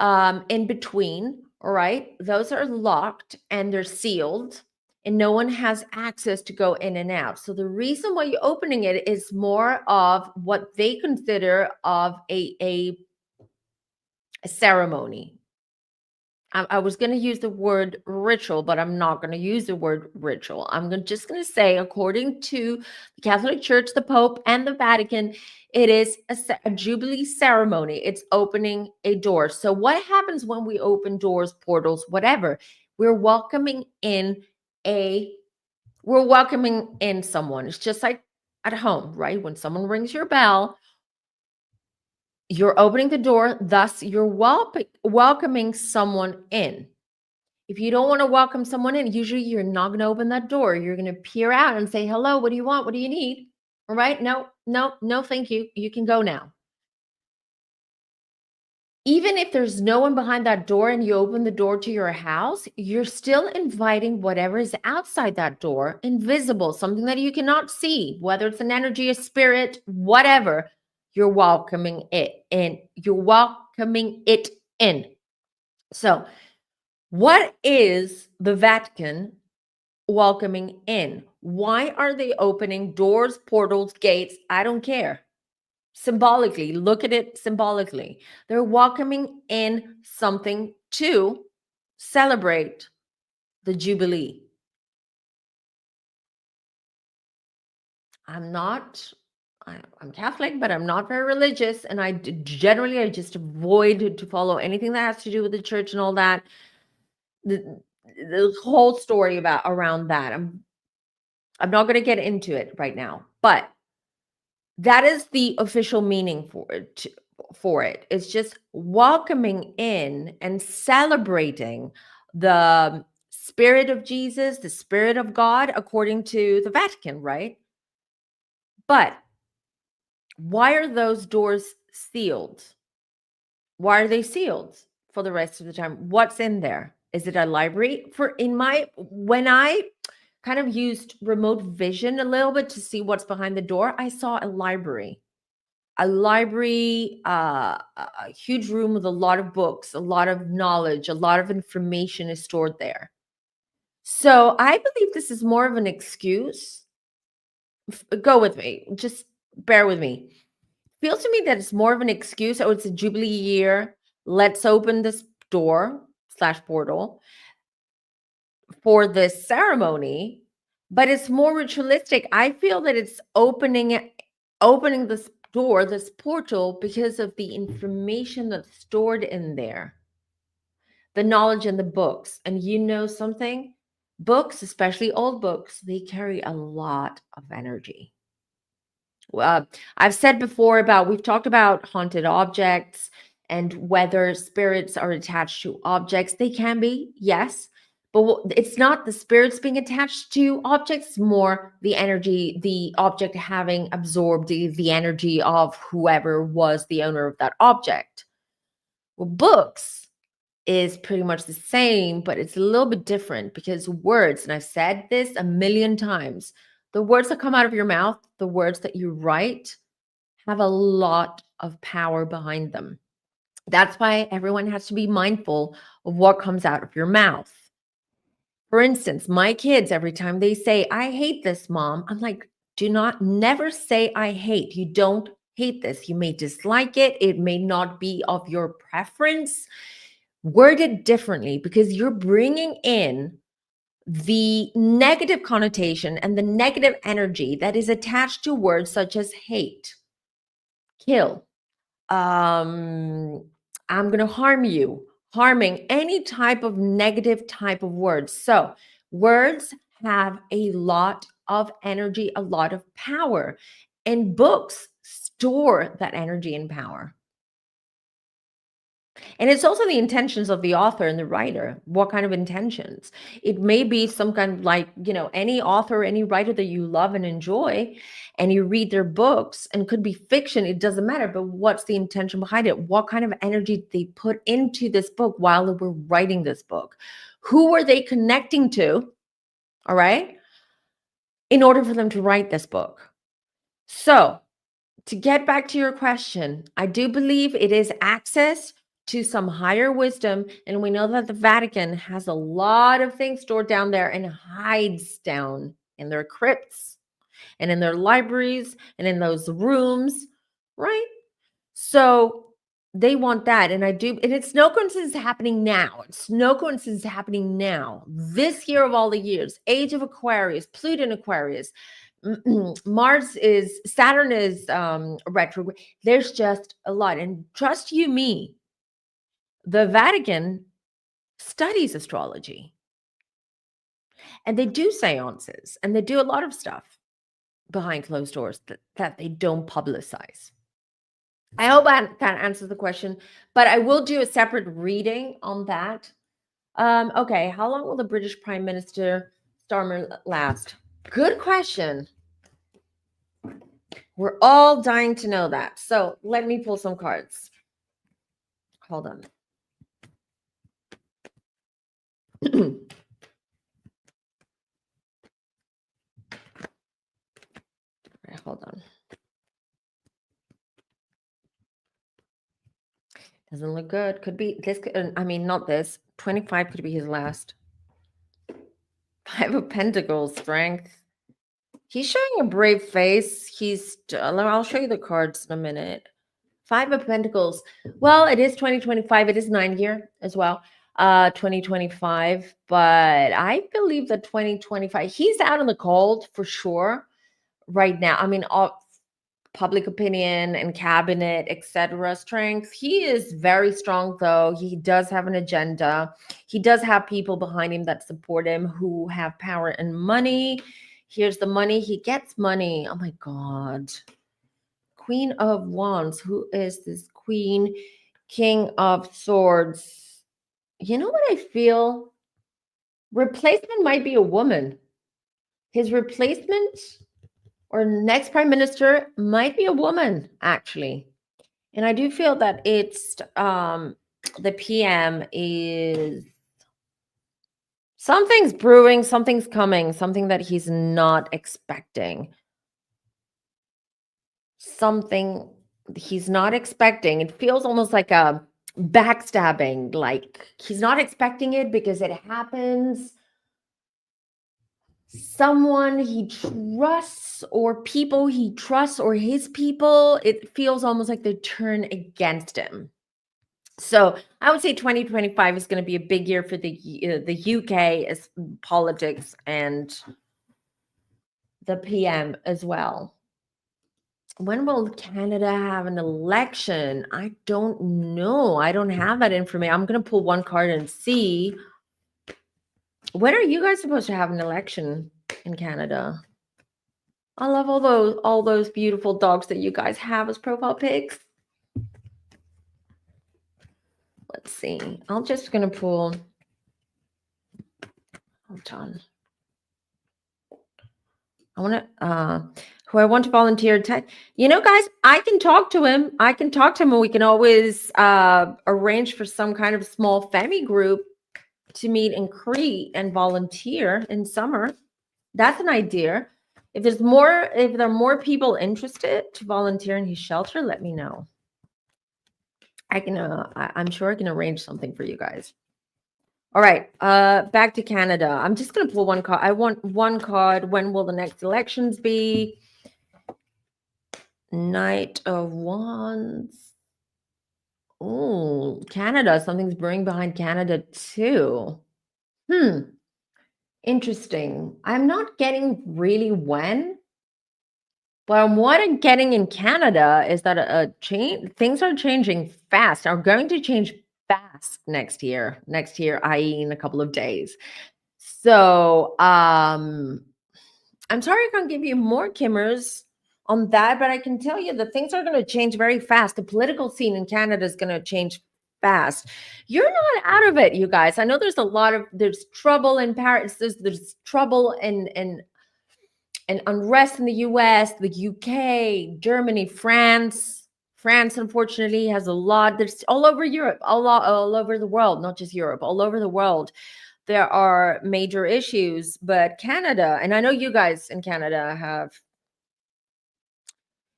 in between. All right, those are locked and they're sealed, and no one has access to go in and out. So the reason why you're opening it is more of what they consider of a a ceremony. I was going to use the word ritual, but I'm not going to use the word ritual. Just going to say, according to the Catholic Church, the Pope, and the Vatican, it is a Jubilee ceremony. It's opening a door. So, what happens when we open doors, portals, whatever? We're welcoming in a we're welcoming in someone. It's just like at home, right? When someone rings your bell, you're opening the door, thus you're welcoming someone in. If you don't want to welcome someone in, usually you're not going to open that door. You're going to peer out and say, hello, what do you want? What do you need? All right. No, no, no, thank you. You can go now. Even if there's no one behind that door and you open the door to your house, you're still inviting whatever is outside that door, invisible, something that you cannot see, whether it's an energy, a spirit, whatever, you're welcoming it in. You're welcoming it in. So, what is the Vatican welcoming in? Why are they opening doors, portals, gates? I don't care. Symbolically, look at it symbolically. They're welcoming in something to celebrate the Jubilee. I'm Catholic, but I'm not very religious. And I just avoid to follow anything that has to do with the church and all that. The whole story around that. I'm not going to get into it right now, but that is the official meaning for it. It's just welcoming in and celebrating the spirit of Jesus, the spirit of God, according to the Vatican, right? But why are those doors sealed? Why are they sealed for the rest of the time? What's in there? Is it a library? When I kind of used remote vision a little bit to see what's behind the door, I saw a library. A huge room with a lot of books, a lot of knowledge, a lot of information is stored there. So I believe this is more of an excuse. Go with me, just bear with me. Feels to me that it's more of an excuse. Oh, it's a Jubilee year. Let's open this door / portal for this ceremony, but it's more ritualistic. I feel that it's opening this door, this portal, because of the information that's stored in there, the knowledge in the books. And you know something? Books, especially old books, they carry a lot of energy. I've said before we've talked about haunted objects and whether spirits are attached to objects. They can be, yes, but it's not the spirits being attached to objects, more the energy, the object having absorbed the energy of whoever was the owner of that object. Well, books is pretty much the same, but it's a little bit different because words, and I've said this a million times, the words that come out of your mouth, the words that you write, have a lot of power behind them. That's why everyone has to be mindful of what comes out of your mouth. For instance, my kids, every time they say, I hate this, mom, I'm like, never say I hate. You don't hate this. You may dislike it. It may not be of your preference. Word it differently because you're bringing in the negative connotation and the negative energy that is attached to words such as hate, kill, I'm going to harm you, harming, any type of negative type of words. So words have a lot of energy, a lot of power, and books store that energy and power. And it's also the intentions of the author and the writer. What kind of intentions? It may be some kind of any author, any writer that you love and enjoy, and you read their books, and could be fiction, it doesn't matter. But what's the intention behind it? What kind of energy did they put into this book while they were writing this book? Who were they connecting to? All right. In order for them to write this book. So, to get back to your question, I do believe it is access to some higher wisdom. And we know that the Vatican has a lot of things stored down there and hides down in their crypts and in their libraries and in those rooms, right? So They want that. And I do. And it's no coincidence happening now. It's no coincidence happening now. This year of all the years, age of Aquarius, Pluto in Aquarius, Saturn is retrograde. There's just a lot. And trust you me, the Vatican studies astrology. And they do seances. And they do a lot of stuff behind closed doors that they don't publicize. I hope that answers the question, but I will do a separate reading on that. Okay, how long will the British Prime Minister Starmer last? Good question. We're all dying to know that. So let me pull some cards. Hold on. Right, hold on. Doesn't look good. Could be this. I mean, not this. 25 could be his last. 5 of Pentacles, strength. He's showing a brave face. I'll show you the cards in a minute. 5 of Pentacles. Well, it is 2025. It is 9-year as well. 2025. But I believe that 2025, he's out in the cold for sure right now. I mean, public opinion and cabinet, etc. strength. He is very strong, though. He does have an agenda. He does have people behind him that support him who have power and money. Here's the money. He gets money. Oh my God. Queen of Wands. Who is this Queen? King of Swords. You know what I feel? Replacement might be a woman. His replacement or next prime minister might be a woman, actually. And I do feel that it's the PM is something's brewing, something's coming, something that he's not expecting. Something he's not expecting. It feels almost like a backstabbing, like he's not expecting it because it happens. Someone he trusts or people he trusts or his people, it feels almost like they turn against him. So I would say 2025 is going to be a big year for the UK as politics and the PM as well. When will Canada have an election? I don't know. I don't have that information. I'm going to pull one card and see. When are you guys supposed to have an election in Canada? I love all those beautiful dogs that you guys have as profile pics. Let's see. I'm just going to pull. Hold on. I want to, who I want to volunteer. You know, guys, I can talk to him. And we can always arrange for some kind of small family group to meet and create and volunteer in summer. That's an idea. If there are more people interested to volunteer in his shelter, let me know. I'm sure I can arrange something for you guys. All right, back to Canada. I'm just going to pull one card. I want one card. When will the next elections be? Knight of Wands. Oh, Canada. Something's brewing behind Canada too. Interesting. I'm not getting really when, but what I'm getting in Canada is that things are changing fast, are going to change fast next year, i.e. in a couple of days. So I'm sorry I can't give you more Kimmers on that, but I can tell you that things are going to change very fast. The political scene in Canada is going to change fast. You're not out of it, you guys. I know there's trouble in Paris. There's trouble and unrest in the US, the UK, Germany, France. France, unfortunately, has a lot. There's all over Europe, all over the world, not just Europe, all over the world. There are major issues, but Canada, and I know you guys in Canada have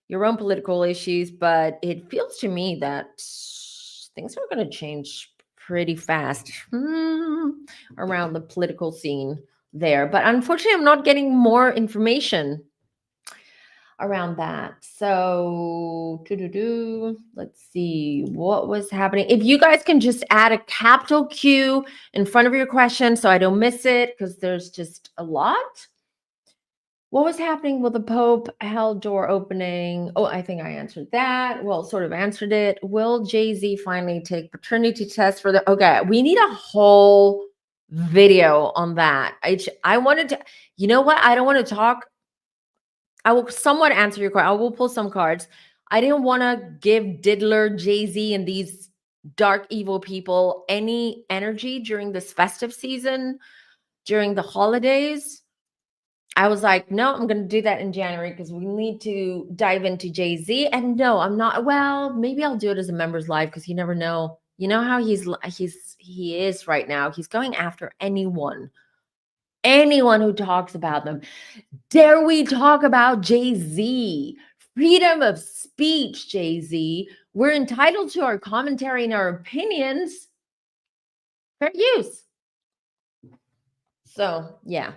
your own political issues, but it feels to me that things are going to change pretty fast around the political scene there. But unfortunately, I'm not getting more information. around that. So, let's see what was happening. If you guys can just add a capital Q in front of your question so I don't miss it, because there's just a lot. What was happening with the Pope held door opening? Oh, I think I answered that. Well, sort of answered it. Will Jay-Z finally take paternity test for the... Okay, we need a whole video on that. I wanted to... You know what? I don't want to talk. I will somewhat answer your question. I will pull some cards. I didn't want to give Diddler, Jay-Z, and these dark, evil people any energy during this festive season, during the holidays. I was like, no, I'm going to do that in January because we need to dive into Jay-Z. And no, I'm not. Well, maybe I'll do it as a members live because you never know. You know how he is right now. He's going after anyone who talks about them. Dare we talk about Jay-Z? Freedom of speech, Jay-Z. We're entitled to our commentary and our opinions. Fair use. So, yeah.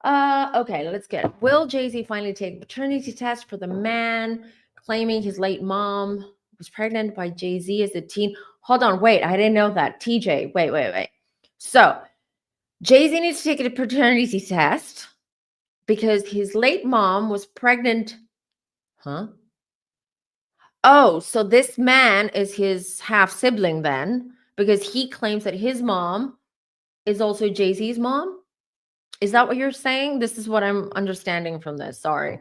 Okay, let's get it. Will Jay-Z finally take paternity test for the man claiming his late mom was pregnant by Jay-Z as a teen? Hold on, wait, I didn't know that. TJ, wait. So, Jay-Z needs to take a paternity test because his late mom was pregnant. Huh? Oh, so this man is his half sibling then, because he claims that his mom is also Jay-Z's mom? Is that what you're saying? This is what I'm understanding from this. Sorry.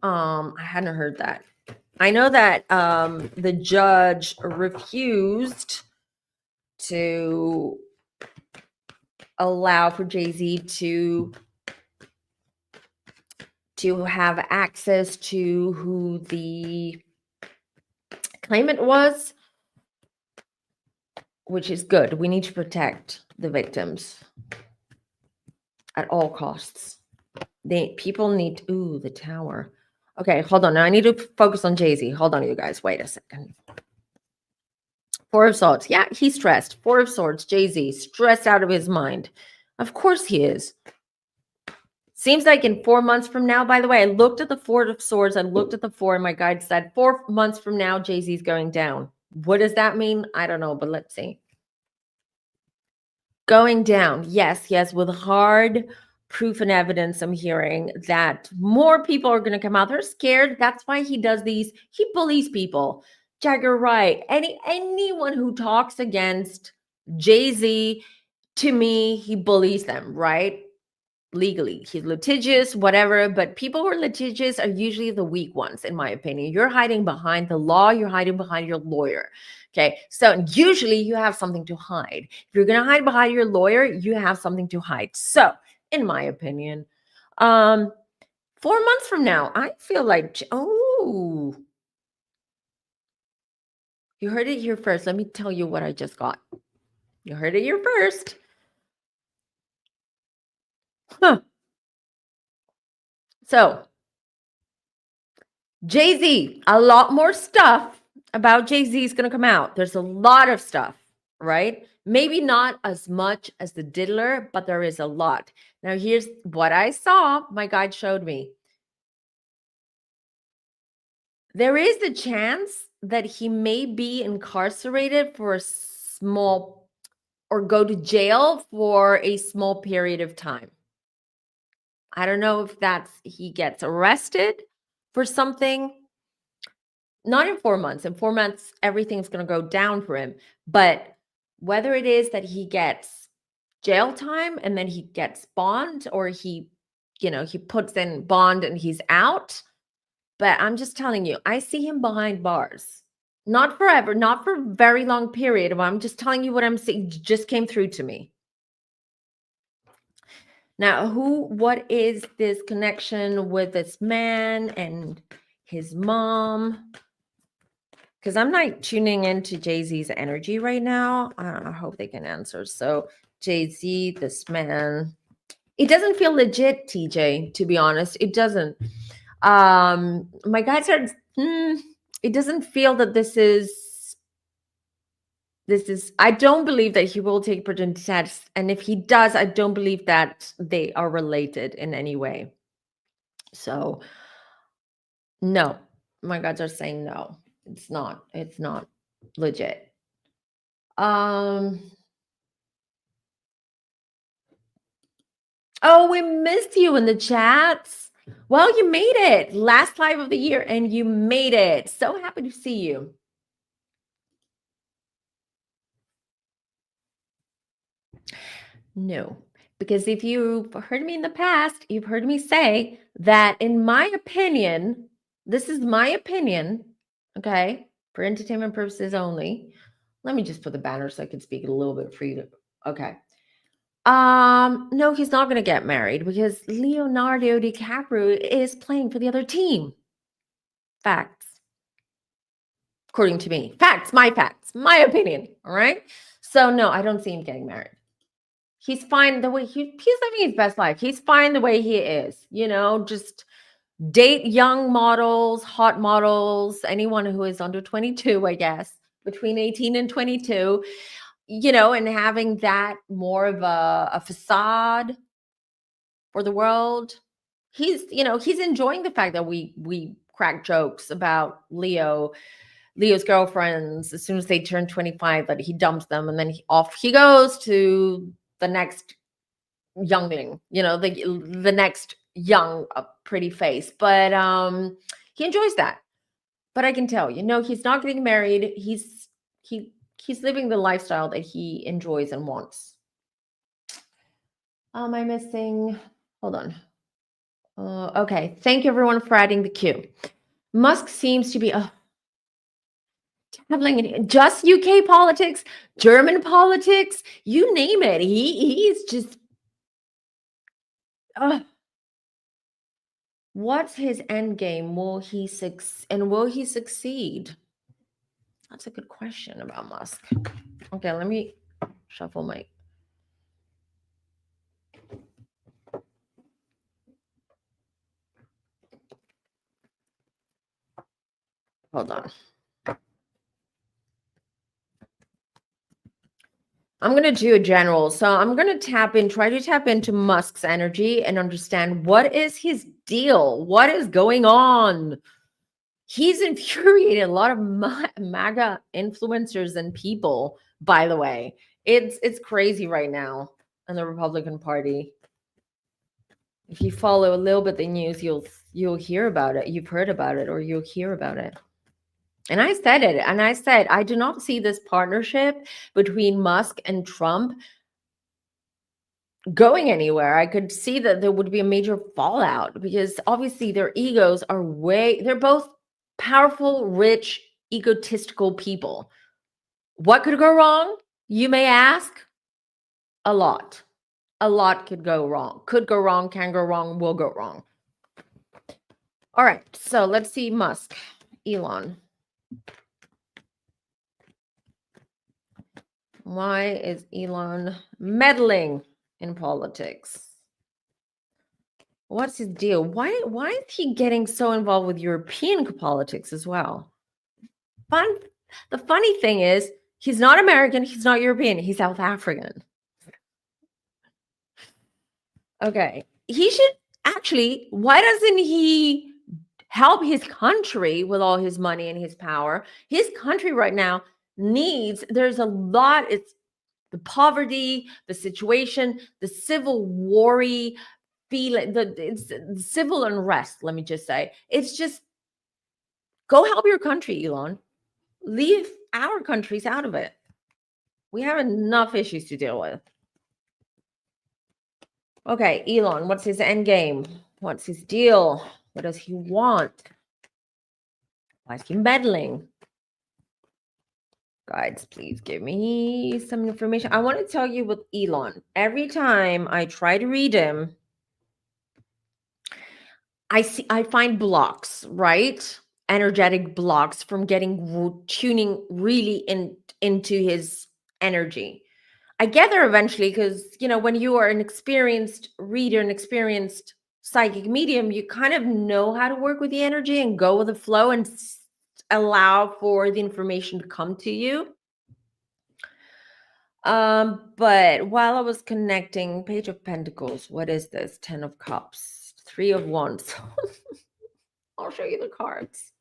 I hadn't heard that. I know that the judge refused to allow for Jay-Z to have access to who the claimant was, which is good. We need to protect the victims at all costs. People need... Ooh, the tower. Okay, hold on. Now I need to focus on Jay-Z. Hold on, you guys. Wait a second. Four of Swords. Yeah, he's stressed. Four of Swords, Jay-Z, stressed out of his mind. Of course he is. Seems like in 4 months from now, by the way, I looked at the Four of Swords. I looked at the four, and my guide said 4 months from now, Jay-Z's going down. What does that mean? I don't know, but let's see. Going down. Yes, with hard proof and evidence. I'm hearing that more people are going to come out. They're scared. That's why he does these. He bullies people. Jagger Wright, anyone who talks against Jay-Z, to me, he bullies them, right? Legally. He's litigious, whatever, but people who are litigious are usually the weak ones, in my opinion. You're hiding behind the law. You're hiding behind your lawyer. Okay, so usually you have something to hide. If you're going to hide behind your lawyer, you have something to hide. So, in my opinion, 4 months from now, I feel like, oh, you heard it here first. Let me tell you what I just got. You heard it here first. Huh. So, Jay-Z, a lot more stuff about Jay-Z is going to come out. There's a lot of stuff, right? Maybe not as much as the Diddler, but there is a lot. Now, here's what I saw. My guide showed me. There is the chance that he may be incarcerated for a small, or go to jail for a small period of time. I don't know if that's he gets arrested for something. Not in 4 months. In 4 months, everything's going to go down for him. But whether it is that he gets jail time and then he gets bond, or he puts in bond and he's out. But I'm just telling you, I see him behind bars. Not forever, not for a very long period. I'm just telling you what I'm seeing. Just came through to me. Now, what is this connection with this man and his mom? Because I'm not tuning into Jay-Z's energy right now. I hope they can answer. So, Jay-Z, this man. It doesn't feel legit, TJ, to be honest. It doesn't. My guy said, it doesn't feel that this is, I don't believe that he will take paternity test. And if he does, I don't believe that they are related in any way. So no, my gods are saying no. It's not. It's not legit. Um. Oh, we missed you in the chats. Well, you made it. Last live of the year, and you made it. So happy to see you. No, because if you've heard me in the past, you've heard me say that, in my opinion, this is my opinion, okay, for entertainment purposes only. Let me just put the banner so I can speak a little bit free. Okay. No, he's not going to get married because Leonardo DiCaprio is playing for the other team. Facts. According to me. Facts, my opinion. All right. So no, I don't see him getting married. He's fine the way he's living his best life. He's fine the way he is, just date young models, hot models, anyone who is under 22, I guess, between 18 and 22, and having that more of a facade for the world. He's enjoying the fact that we crack jokes about Leo's girlfriends as soon as they turn 25, that he dumps them and then off he goes to the next youngling, the next young pretty face. But he enjoys that. But I can tell, he's not getting married. He's living the lifestyle that he enjoys and wants. Am I missing? Hold on. Okay. Thank you everyone for adding the queue. Musk seems to be traveling just UK politics, German politics, you name it. He's just what's his end game? Will he succeed? That's a good question about Musk. Okay, let me shuffle my. Hold on. I'm going to do a general. So I'm going to try to tap into Musk's energy and understand what is his deal? What is going on? He's infuriated a lot of MAGA influencers and people, by the way. It's crazy right now in the Republican Party. If you follow a little bit the news, you'll hear about it. You've heard about it, or you'll hear about it. And I said it, and I said, I do not see this partnership between Musk and Trump going anywhere. I could see that there would be a major fallout because obviously their egos are they're both powerful, rich, egotistical people. What could go wrong? You may ask. A lot. A lot could go wrong. Could go wrong, can go wrong, will go wrong. All right, so let's see Musk, Elon. Why is Elon meddling in politics? What's his deal? Why is he getting so involved with European politics as well? The funny thing is, he's not American, he's not European, he's South African. Okay. He should actually, why doesn't he help his country with all his money and his power? His country right now there's a lot, it's the poverty, the situation, the civil war-y feeling, it's the civil unrest, let me just say. It's just, go help your country, Elon. Leave our countries out of it. We have enough issues to deal with. Okay, Elon, what's his end game? What's his deal? What does he want? Why is he meddling? Guides, please give me some information. I want to tell you with Elon, every time I try to read him, I find blocks, right? Energetic blocks from tuning really into his energy. I get there eventually because, when you are an experienced reader, an experienced psychic medium, you kind of know how to work with the energy and go with the flow and allow for the information to come to you. But while I was connecting, Page of Pentacles, what is this? 10 of Cups, Three of Wands. I'll show you the cards.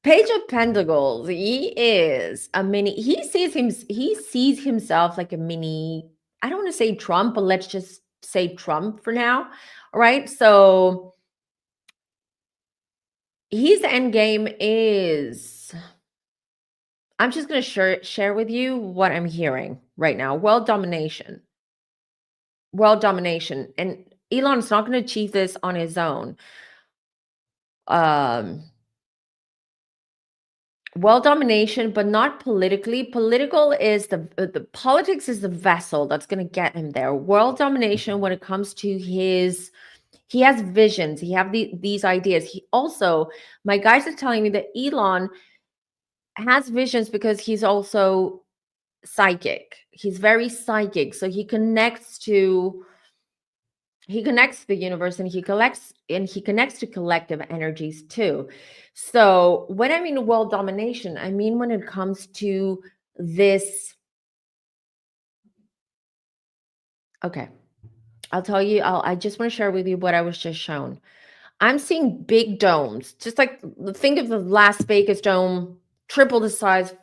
Page of Pentacles. He is a mini. He sees himself like a mini. I don't want to say Trump, but let's just say Trump for now. All right. So his end game is. I'm just going to share with you what I'm hearing right now. World domination. World domination. And Elon's not going to achieve this on his own. World domination, but not politically. Political is the politics is the vessel that's going to get him there. World domination when it comes to he has visions. He have these ideas. He also, my guys are telling me that Elon has visions because he's also psychic. He's very psychic. So he connects to the universe, and he connects to collective energies too. So when I mean world domination, I mean when it comes to this. Okay, I'll tell you, I just want to share with you what I was just shown. I'm seeing big domes, just like think of the Las Vegas dome, triple the size,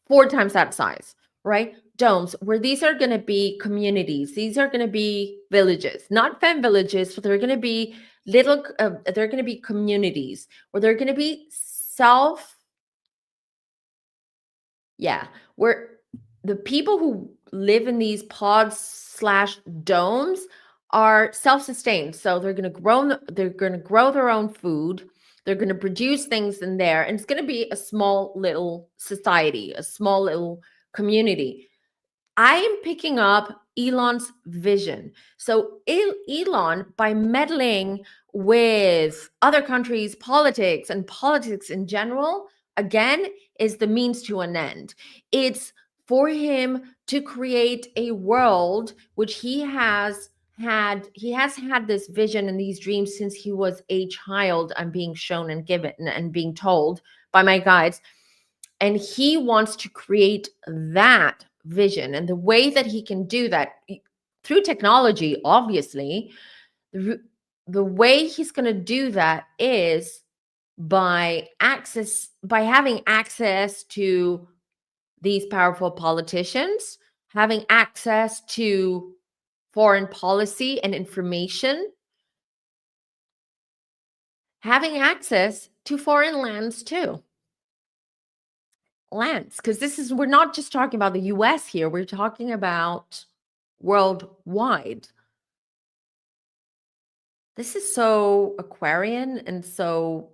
4 times that size, right? Domes, where these are going to be communities. These are going to be villages, not fem villages, but they're going to be they're going to be communities where they're going to be where the people who live in these pods/domes are self-sustained. So they're going to grow their own food. They're going to produce things in there, and it's going to be a small little society, a small little community. I am picking up Elon's vision. So Elon, by meddling with other countries' politics and politics in general, again, is the means to an end. It's for him to create a world which he has had this vision and these dreams since he was a child. I'm being shown and given and being told by my guides. And he wants to create that vision. And the way that he can do that through technology, obviously, the way he's going to do that is by having access to these powerful politicians, having access to foreign policy and information, having access to foreign lands too. Lands, because we're not just talking about the US here, we're talking about worldwide. This is so Aquarian and so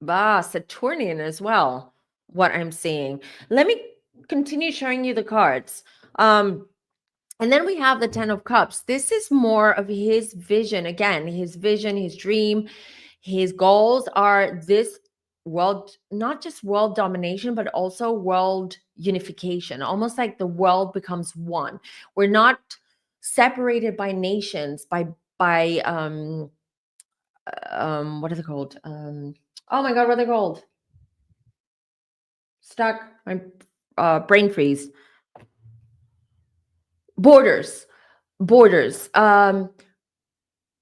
Saturnian as well, what I'm seeing. Let me continue showing you the cards. And then we have the 10 of Cups. This is more of his vision. Again, his vision, his dream, his goals are this world, not just world domination, but also world unification. Almost like the world becomes one. We're not separated by nations, by what are they called? Oh my God, what are they called? Stuck. My brain freeze. Borders. All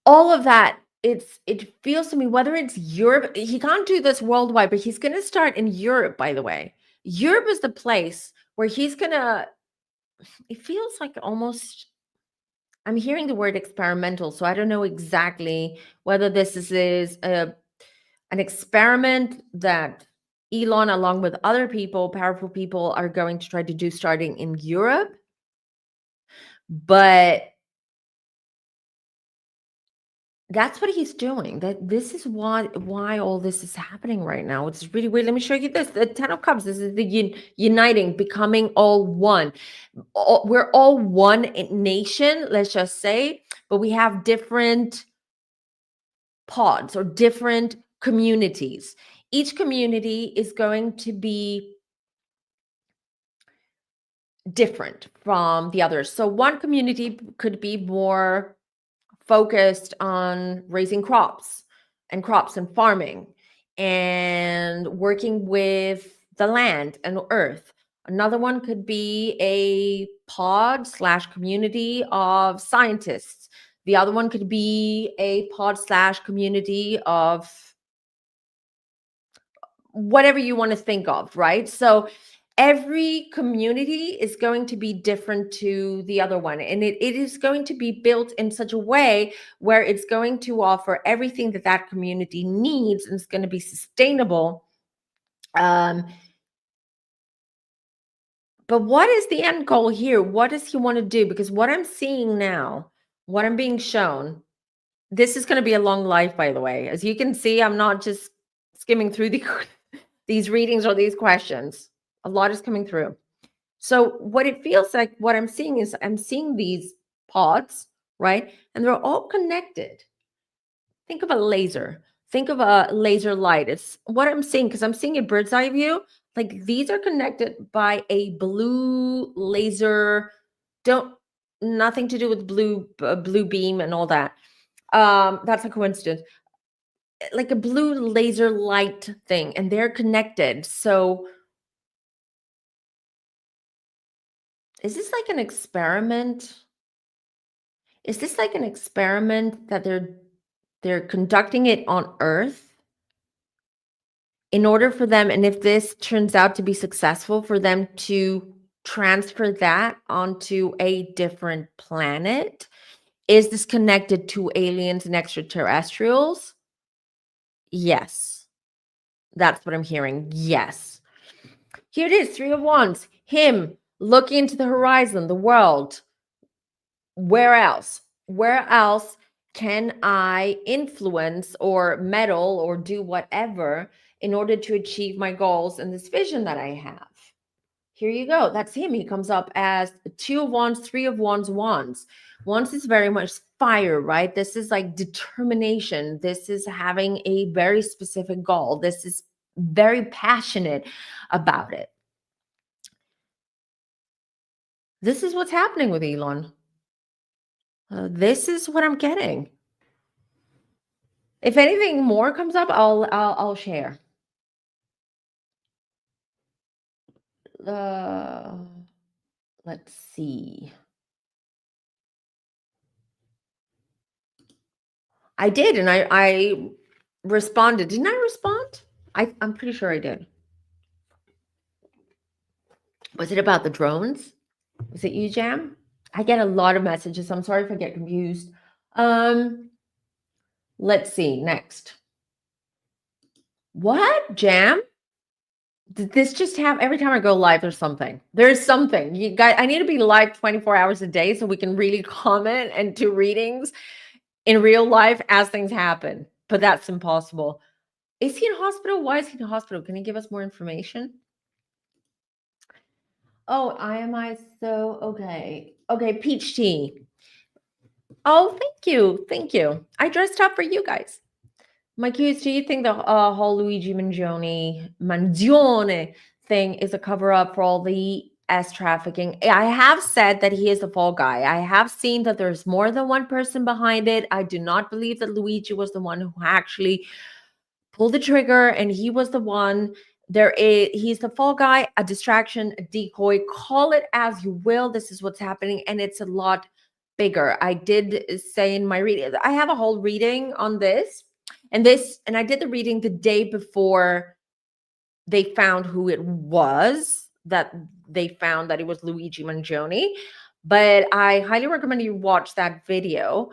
of that. It feels to me, whether it's Europe, he can't do this worldwide, but he's going to start in Europe, by the way. Europe is the place where he's going to, it feels like almost, I'm hearing the word experimental, so I don't know exactly whether this is an experiment that Elon, along with other people, powerful people, are going to try to do starting in Europe. But that's what he's doing. This is why all this is happening right now. It's really weird. Let me show you this. The 10 of Cups. This is the uniting, becoming all one. We're all one nation, let's just say, but we have different pods or different communities. Each community is going to be different from the others. So one community could be more focused on raising crops and farming and working with the land and earth. Another one could be a pod/community of scientists. The other one could be a pod/community of whatever you want to think of, right? So every community is going to be different to the other one. And it is going to be built in such a way where it's going to offer everything that that community needs, and it's going to be sustainable. But what is the end goal here? What does he want to do? Because what I'm seeing now, what I'm being shown, this is going to be a long life, by the way. As you can see, I'm not just skimming through these readings or these questions. A lot is coming through. So what it feels like, what I'm seeing is I'm seeing these pods, right? And they're all connected. Think of a laser. Think of a laser light. It's what I'm seeing, because I'm seeing a bird's eye view. Like these are connected by a blue laser. Nothing to do with blue beam and all that. That's a coincidence. Like a blue laser light thing, and they're connected. So is this like an experiment? Is this like an experiment that they're conducting it on Earth in order for them, and if this turns out to be successful, for them to transfer that onto a different planet? Is this connected to aliens and extraterrestrials? Yes. That's what I'm hearing. Yes. Here it is, Three of Wands. Him looking into the horizon, the world. Where else? Where else can I influence or meddle or do whatever in order to achieve my goals and this vision that I have? Here you go. That's him. He comes up as Two of Wands, Three of Wands, Wands. Wands is very much fire, right? This is like determination. This is having a very specific goal. This is very passionate about it. This is what's happening with Elon. This is what I'm getting. If anything more comes up, I'll share. Let's see. I did, and I responded. Didn't I respond? I'm pretty sure I did. Was it about the drones? Was it you, Jam? I get a lot of messages. I'm sorry if I get confused. Let's see. Next. What, Jam? Did this just have every time I go live, there's something. There's something. You guys, I need to be live 24 hours a day so we can really comment and do readings in real life as things happen. But that's impossible. Is he in hospital? Why is he in hospital? Can you give us more information? Oh, am I so okay. Okay, peach tea. Oh, thank you. Thank you. I dressed up for you guys. My curious, do you think the whole Luigi Mangione thing is a cover-up for all the trafficking? I have said that he is the fall guy. I have seen that there's more than one person behind it. I do not believe that Luigi was the one who actually pulled the trigger, and he was the one. He's the fall guy, a distraction, a decoy, call it as you will. This is what's happening, and it's a lot bigger. I did say in my reading, I have a whole reading on this, and I did the reading the day before they found who it was, that they found that it was Luigi Mangione. But I highly recommend you watch that video.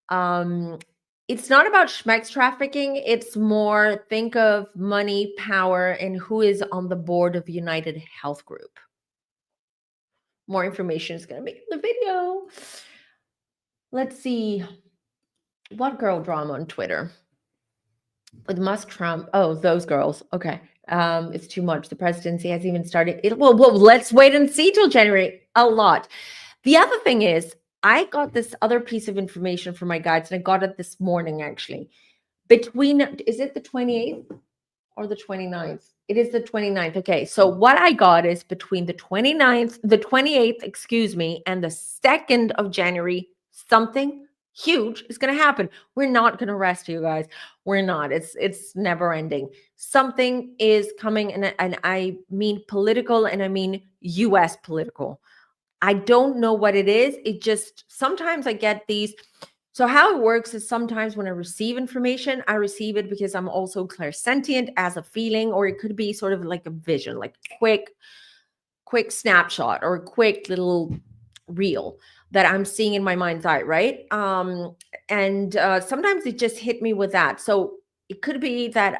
It's not about schmex trafficking. It's more, think of money, power, and who is on the board of United Health Group. More information is going to make the video. Let's see. What girl drama on Twitter? With Musk, Trump. Oh, those girls. Okay. It's too much. The presidency hasn't even started. Well, let's wait and see till January. A lot. The other thing is, I got this other piece of information from my guides, and I got it this morning, actually. Is it the 28th or the 29th? It is the 29th. Okay, so what I got is between the 28th, excuse me, and the 2nd of January, something huge is going to happen. We're not going to rest, you guys. We're not. It's never ending. Something is coming, and I mean political, and I mean US political. I don't know what it is. It just, sometimes I get these. So how it works is sometimes when I receive information, I receive it because I'm also clairsentient as a feeling, or it could be sort of like a vision, like quick snapshot or a quick little reel that I'm seeing in my mind's eye, right? And sometimes it just hit me with that. So it could be that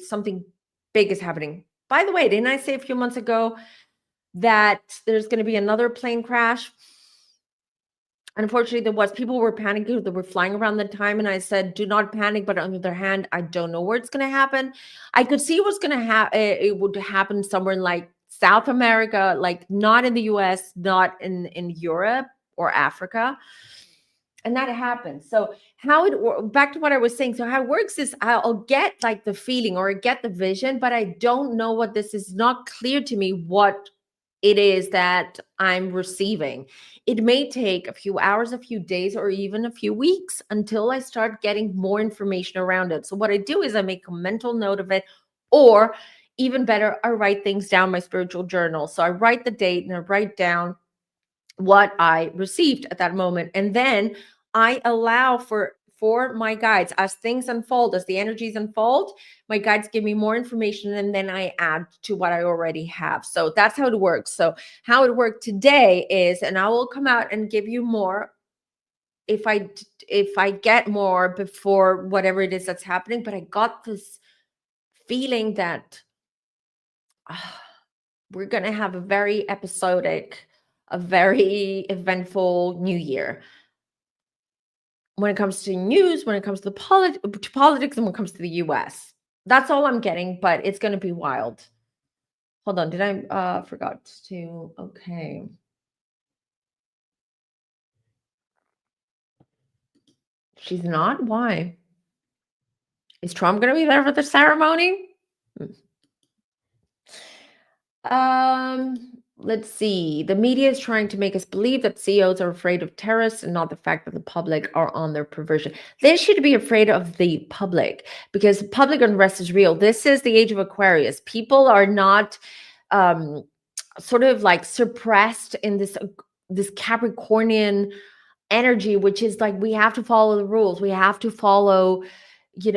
something big is happening. By the way, didn't I say a few months ago that there's going to be another plane crash? Unfortunately, there was. People were panicking. They were flying around the time, and I said, "Do not panic." But on the other hand, I don't know where it's going to happen. I could see what's going to happen. It would happen somewhere in like South America, like not in the U.S., not in Europe or Africa, and that happened. So back to what I was saying. So how it works is I'll get like the feeling or I get the vision, but I don't know what this is. Not clear to me what it is that I'm receiving. It may take a few hours, a few days, or even a few weeks until I start getting more information around it. So what I do is I make a mental note of it, or even better, I write things down in my spiritual journal. So I write the date and I write down what I received at that moment. And then I allow for my guides, as things unfold, as the energies unfold, my guides give me more information and then I add to what I already have. So that's how it works. So how it worked today is, and I will come out and give you more if I get more before whatever it is that's happening. But I got this feeling that we're going to have a very episodic, a very eventful new year when it comes to news, when it comes to politics, and when it comes to the US. That's all I'm getting, but it's going to be wild. Hold on, did I forgot to, okay. She's not? Why? Is Trump going to be there for the ceremony? Let's see. The media is trying to make us believe that CEOs are afraid of terrorists and not the fact that the public are on their perversion. They should be afraid of the public because public unrest is real. This is the age of Aquarius. People are not sort of like suppressed in this Capricornian energy, which is like we have to follow the rules. We have to follow, we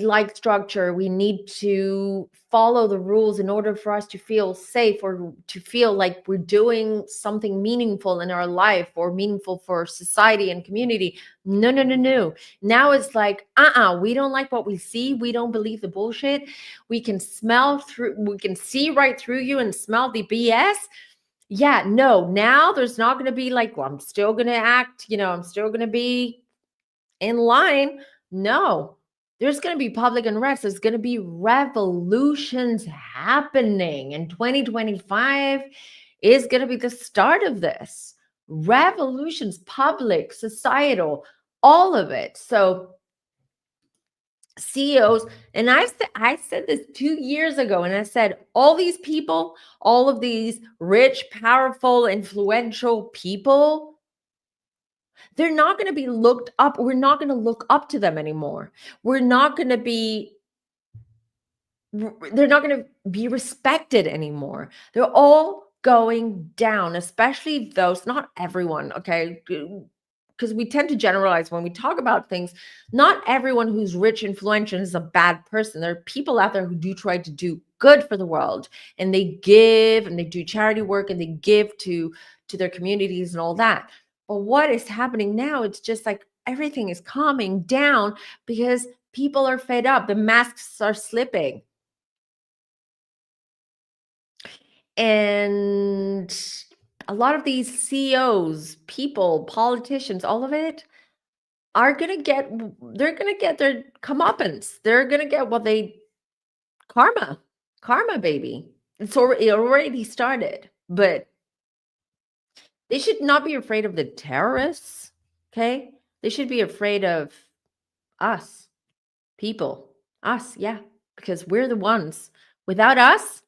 like structure. We need to follow the rules in order for us to feel safe or to feel like we're doing something meaningful in our life or meaningful for society and community. No, no, no, no. Now it's like, we don't like what we see. We don't believe the bullshit. We can see right through you and smell the BS. Yeah, no, now there's not going to be like, well, I'm still going to act, I'm still going to be in line. No, there's going to be public unrest. There's going to be revolutions happening. And 2025 is going to be the start of this. Revolutions, public, societal, all of it. So CEOs, and I said this 2 years ago, and I said, all these people, all of these rich, powerful, influential people, they're not going to be looked up. We're not going to look up to them anymore. They're not going to be respected anymore. They're all going down, especially those, not everyone, okay? Because we tend to generalize when we talk about things. Not everyone who's rich, influential is a bad person. There are people out there who do try to do good for the world, and they give and they do charity work and they give to their communities and all that. But what is happening now, it's just like everything is calming down because people are fed up. The masks are slipping. And a lot of these CEOs, people, politicians, all of it they're going to get their comeuppance. They're going to get karma, baby. It already started, but they should not be afraid of the terrorists. Okay. They should be afraid of us people, yeah, because we're the ones. Without us,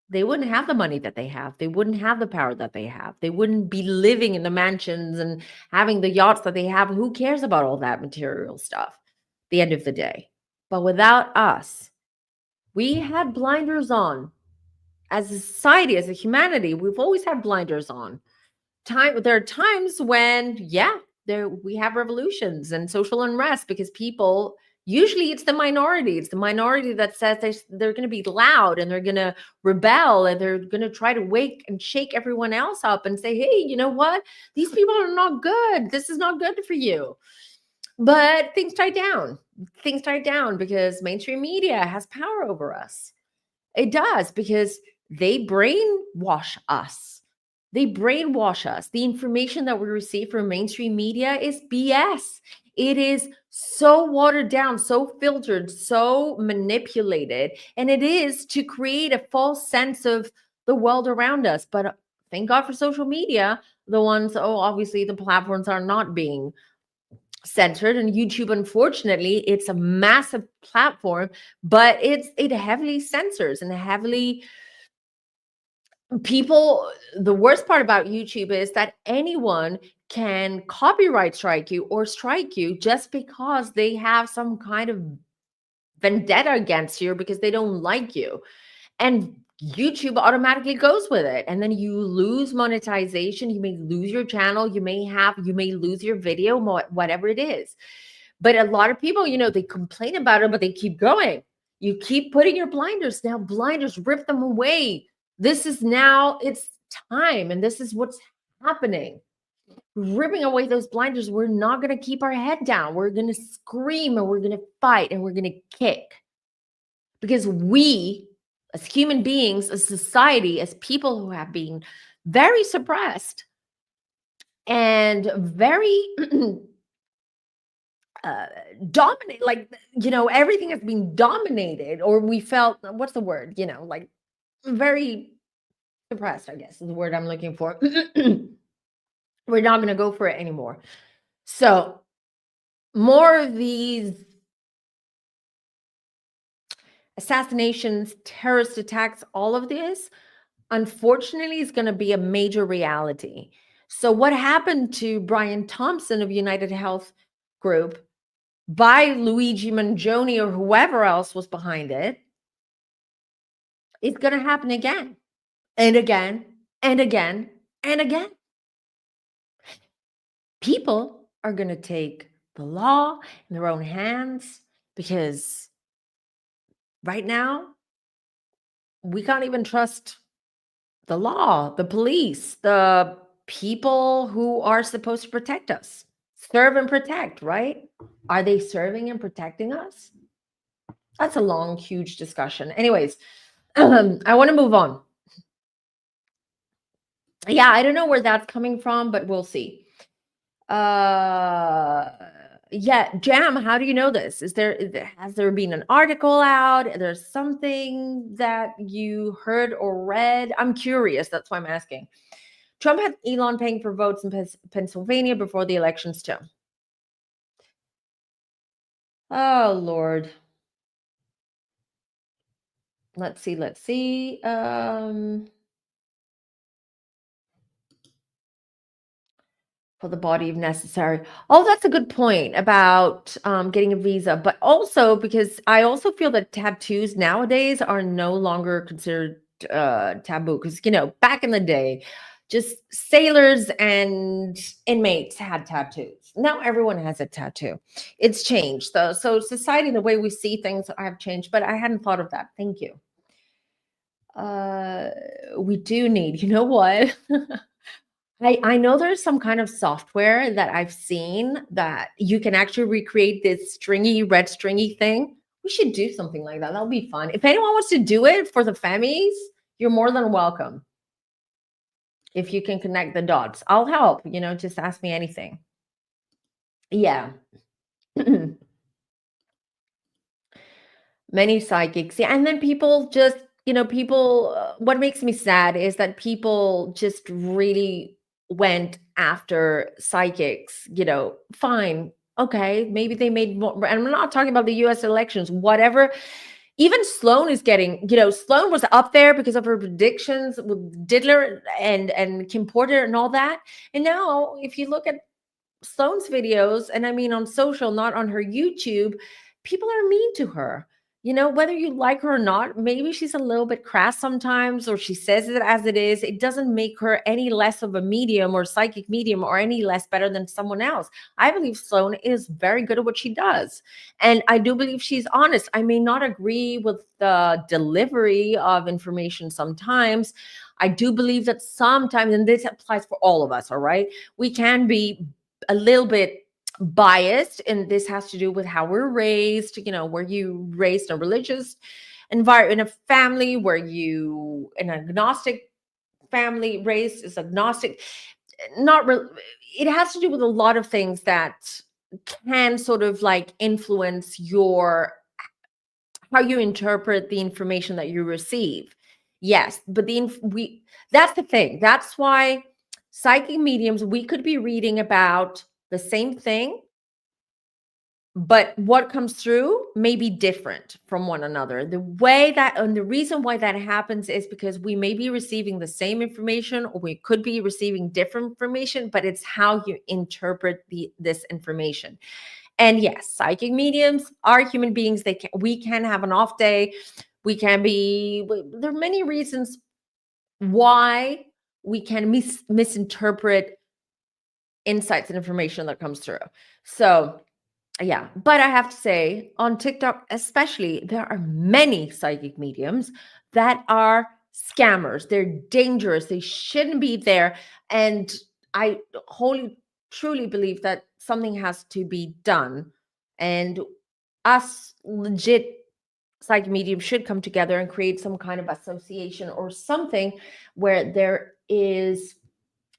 they wouldn't have the money that they have. They wouldn't have the power that they have. They wouldn't be living in the mansions and having the yachts that they have. Who cares about all that material stuff at the end of the day? But without us, we had blinders on. As a society, as a humanity, we've always had blinders on there are times when, yeah, we have revolutions and social unrest because people, usually it's the minority. It's the minority that says they're going to be loud and they're going to rebel and they're going to try to wake and shake everyone else up and say, hey, you know what? These people are not good. This is not good for you. But things die down. Things die down because mainstream media has power over us. It does, because they brainwash us. They brainwash us. The information that we receive from mainstream media is BS. It is so watered down, so filtered, so manipulated. And it is to create a false sense of the world around us. But thank God for social media. The ones, obviously the platforms are not being censored, and YouTube, unfortunately, it's a massive platform, but it heavily censors and heavily people. The worst part about YouTube is that anyone can copyright strike you or strike you just because they have some kind of vendetta against you because they don't like you, and YouTube automatically goes with it. And then you lose monetization. You may lose your channel. You may lose your video, whatever it is. But a lot of people, they complain about it, but they keep going. You keep putting your blinders. Now blinders, rip them away. It's time. And this is what's happening. Ripping away those blinders. We're not going to keep our head down. We're going to scream and we're going to fight and we're going to kick. Because we, as human beings, as society, as people who have been very suppressed and very dominate, like, everything has been dominated, or we felt, what's the word, like very suppressed, I guess is the word I'm looking for. We're not going to go for it anymore. So more of these assassinations, terrorist attacks, all of this, unfortunately, is going to be a major reality. So what happened to Brian Thompson of United Health Group by Luigi Mangione or whoever else was behind it, it's going to happen again and again and again and again. People are going to take the law in their own hands because right now we can't even trust the law, the police, the people who are supposed to protect us. Serve and protect, right? Are they serving and protecting us? That's a long, huge discussion. Anyways, I want to move on. Yeah, I don't know where that's coming from, but we'll see. Yeah, Jam, how do you know this? Has there been an article out? There's something that you heard or read? I'm curious. That's why I'm asking. Trump had Elon paying for votes in Pennsylvania before the elections too. Oh, Lord. Let's see. For the body if necessary. Oh, that's a good point about getting a visa, but also because I also feel that tattoos nowadays are no longer considered taboo. Because back in the day, just sailors and inmates had tattoos. Now everyone has a tattoo. It's changed. So society, the way we see things have changed, but I hadn't thought of that. Thank you. We do need, you know what? I know there's some kind of software that I've seen that you can actually recreate this red stringy thing. We should do something like that. That'll be fun. If anyone wants to do it for the Femmies, you're more than welcome. If you can connect the dots, I'll help. Just ask me anything. Yeah. Many psychics. Yeah. And then people just, what makes me sad is that people just really went after psychics, fine. Okay. Maybe they made more. And I'm not talking about the US elections, whatever. Even Sloan is getting, Sloan was up there because of her predictions with Diddler and Kim Porter and all that. And now if you look at Sloan's videos, and I mean on social, not on her YouTube, people are mean to her. whether you like her or not, maybe she's a little bit crass sometimes, or she says it as it is. It doesn't make her any less of a medium or psychic medium or any less better than someone else. I believe Sloan is very good at what she does. And I do believe she's honest. I may not agree with the delivery of information sometimes. I do believe that sometimes, and this applies for all of us, all right, we can be a little bit biased, and this has to do with how we're raised. Were you raised in a religious environment, in a family? Were you an agnostic family, raised as agnostic? It has to do with a lot of things that can sort of like influence how you interpret the information that you receive. Yes, but that's the thing. That's why psychic mediums, we could be reading about the same thing, but what comes through may be different from one another. And the reason why that happens is because we may be receiving the same information, or we could be receiving different information, but it's how you interpret this information. And yes, psychic mediums are human beings. We can have an off day. There are many reasons why we can misinterpret insights and information that comes through. So yeah, but I have to say, on TikTok especially, there are many psychic mediums that are scammers. They're dangerous. They shouldn't be there. And I wholly, truly believe that something has to be done. And us legit psychic mediums should come together and create some kind of association or something where there is,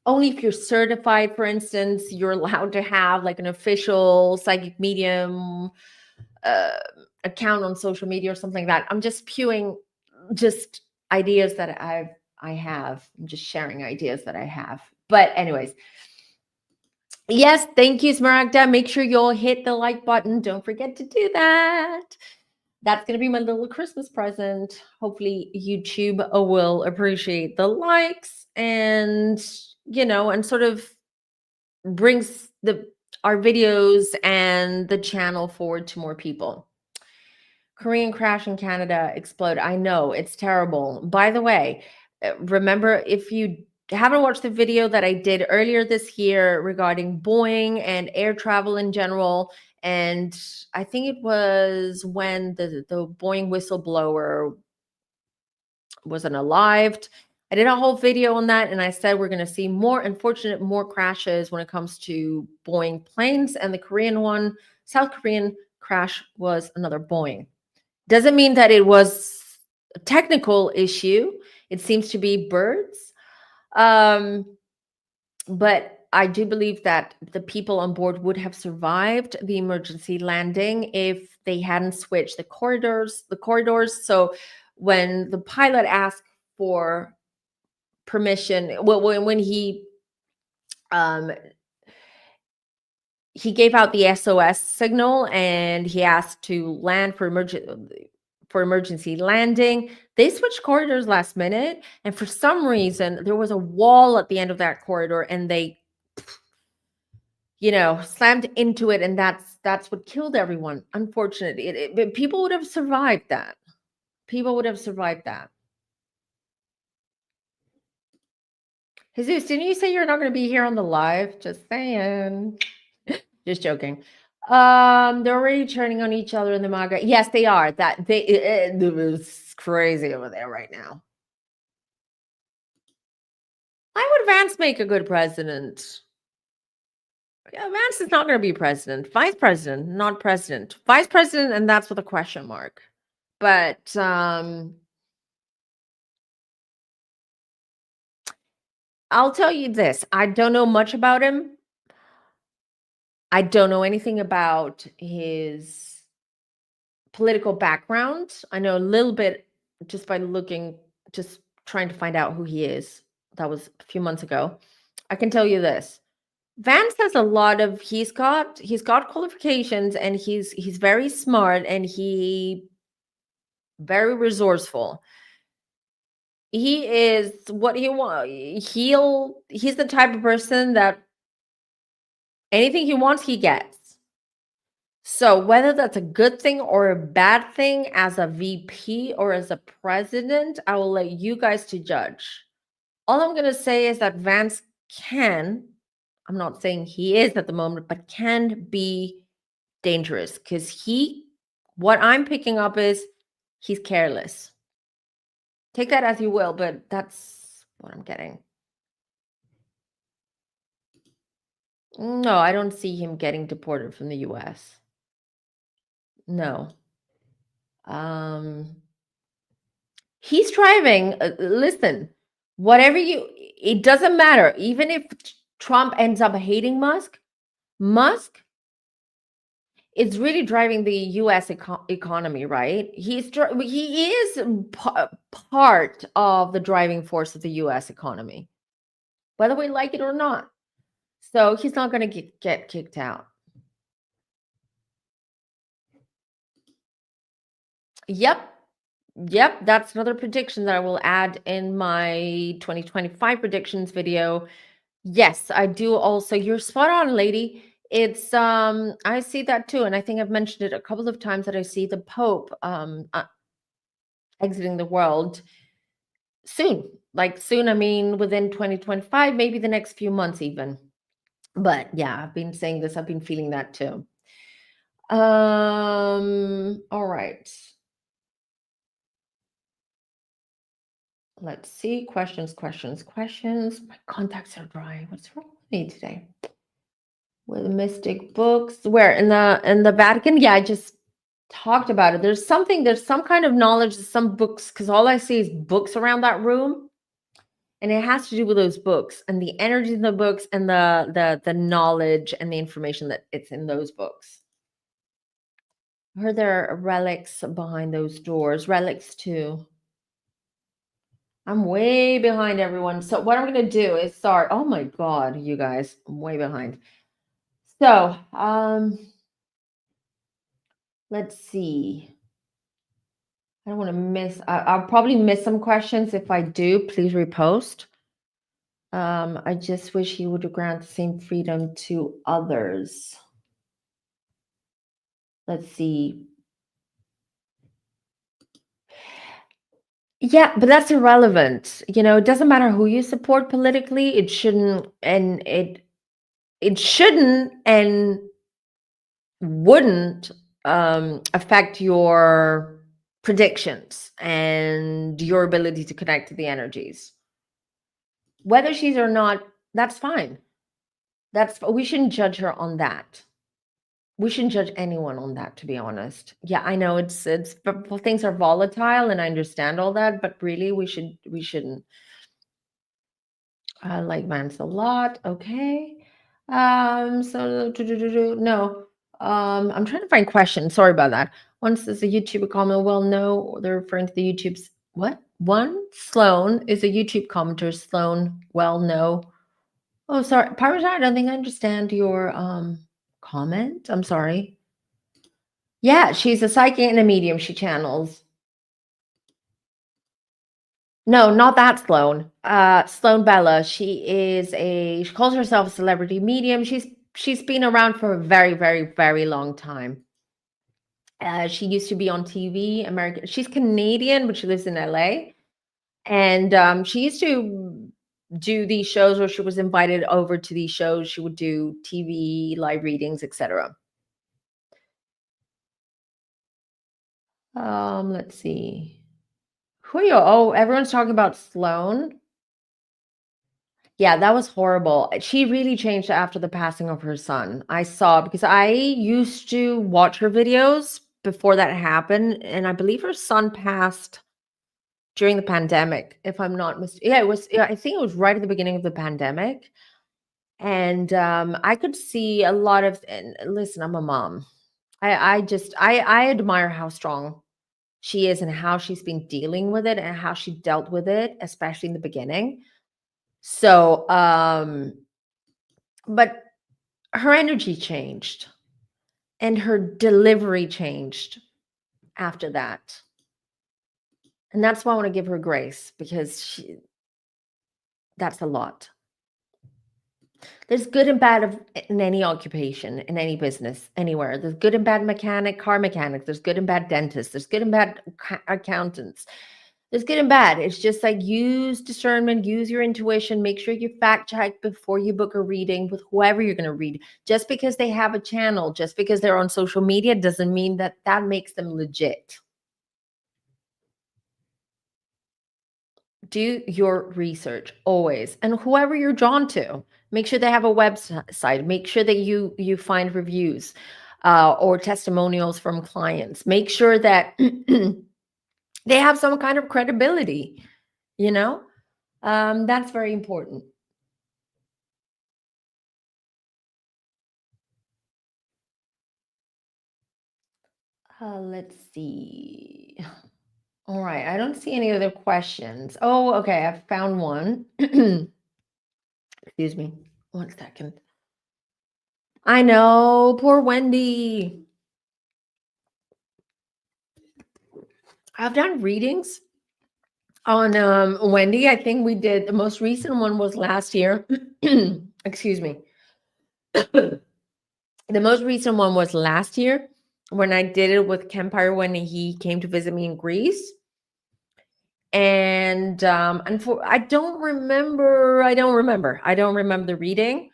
only if you're certified, for instance, you're allowed to have like an official psychic medium account on social media or something like that. I'm just spewing just ideas that I have. I'm just sharing ideas that I have. But anyways, yes, thank you, Smaragda. Make sure you'll hit the like button. Don't forget to do that. That's going to be my little Christmas present. Hopefully YouTube will appreciate the likes and sort of brings our videos and the channel forward to more people. Korean crash in Canada explode. I know, it's terrible. By the way, remember, if you haven't watched the video that I did earlier this year regarding Boing and air travel in general, and I think it was when the Boing whistleblower was unalived. I did a whole video on that, and I said we're going to see more crashes when it comes to Boeing planes, and the Korean one, South Korean crash, was another Boeing. Doesn't mean that it was a technical issue. It seems to be birds. But I do believe that the people on board would have survived the emergency landing if they hadn't switched the corridors. So when the pilot asked for permission, when he gave out the SOS signal and he asked to land for emergency landing, they switched corridors last minute, and for some reason there was a wall at the end of that corridor, and they slammed into it, and that's what killed everyone. Unfortunately, but people would have survived that. Jesus, didn't you say you're not going to be here on the live? Just saying. Just joking. They're already turning on each other in the MAGA. Yes, they are. It's crazy over there right now. Why would Vance make a good president? Yeah, Vance is not going to be president. Vice president, not president. Vice president, and that's with a question mark. But I'll tell you this. I don't know much about him. I don't know anything about his political background. I know a little bit just by just trying to find out who he is. That was a few months ago. I can tell you this. Vance has a lot of, he's got qualifications, and he's very smart, and very resourceful. He is what he wants. He's the type of person that anything he wants, he gets. So whether that's a good thing or a bad thing as a VP or as a president, I will let you guys to judge. All I'm going to say is that Vance can, I'm not saying he is at the moment, but can be dangerous because what I'm picking up is he's careless. Take that as you will, but that's what I'm getting. No, I don't see him getting deported from the US. No. He's driving. Listen, it doesn't matter. Even if Trump ends up hating Musk is really driving the US economy, right? He is part of the driving force of the US economy, whether we like it or not. So he's not going to get kicked out. Yep. Yep, that's another prediction that I will add in my 2025 predictions video. Yes, I do also. You're spot on, lady. It's I see that too, and I think I've mentioned it a couple of times that I see the Pope exiting the world soon. Like soon, I mean within 2025, maybe the next few months even. But yeah, I've been saying this, I've been feeling that too. All right. Let's see. Questions. My contacts are dry. What's wrong with me today? With mystic books. Where in the Vatican? Yeah, I just talked about it. There's some kind of knowledge, some books, because all I see is books around that room. And it has to do with those books and the energy in the books and the knowledge and the information that it's in those books. I heard there are relics behind those doors. Relics too. I'm way behind everyone. So what I'm going to do is start. Oh my God, you guys, I'm way behind. So, let's see. I don't want to I'll probably miss some questions. If I do, please repost. I just wish he would grant the same freedom to others. Let's see. Yeah, but that's irrelevant. It doesn't matter who you support politically. It shouldn't and wouldn't affect your predictions and your ability to connect to the energies. Whether she's or not, that's fine. We shouldn't judge her on that. We shouldn't judge anyone on that, to be honest. Yeah, I know it's things are volatile, and I understand all that, but really, we shouldn't. I like Vance a lot. Okay. So no. I'm trying to find questions. Sorry about that. Once there's a YouTuber comment, well, no, they're referring to the YouTube's what? One Sloan is a YouTube commenter. Sloan, well, no. Oh, sorry, Parmesan. I don't think I understand your comment. I'm sorry. Yeah, she's a psychic and a medium. She channels. No, not that Sloan. Sloan Bella. She calls herself a celebrity medium. She's been around for a very, very, very long time. She used to be on TV, American. She's Canadian, but she lives in LA. And she used to do these shows where she was invited over to these shows. She would do TV, live readings, etc. Let's see. Who are you? Oh, everyone's talking about Sloan. Yeah, that was horrible. She really changed after the passing of her son. I saw because I used to watch her videos before that happened, and I believe her son passed during the pandemic, if I'm not mistaken. Yeah, it was. Yeah, I think it was right at the beginning of the pandemic, and I could see a lot of. And listen, I'm a mom. I admire how strong she is and how she's been dealing with it and how she dealt with it, especially in the beginning. So, but her energy changed and her delivery changed after that. And that's why I want to give her grace because that's a lot. There's good and bad in any occupation, in any business, anywhere. There's good and bad mechanic, car mechanics. There's good and bad dentists. There's good and bad accountants. There's good and bad. It's just like use discernment, use your intuition, make sure you fact check before you book a reading with whoever you're going to read. Just because they have a channel, just because they're on social media doesn't mean that that makes them legit. Do your research always, and whoever you're drawn to, make sure they have a website, make sure that you find reviews or testimonials from clients, make sure that they have some kind of credibility, you know. That's very important. Let's see. All right, I don't see any other questions. Oh, okay, I found one. Excuse me 1 second. I know, poor Wendy. I've done readings on Wendy. I think we did, the most recent one was last year. Excuse me. The most recent one was last year when I did it with Kempire when he came to visit me in Greece. And I don't remember the reading.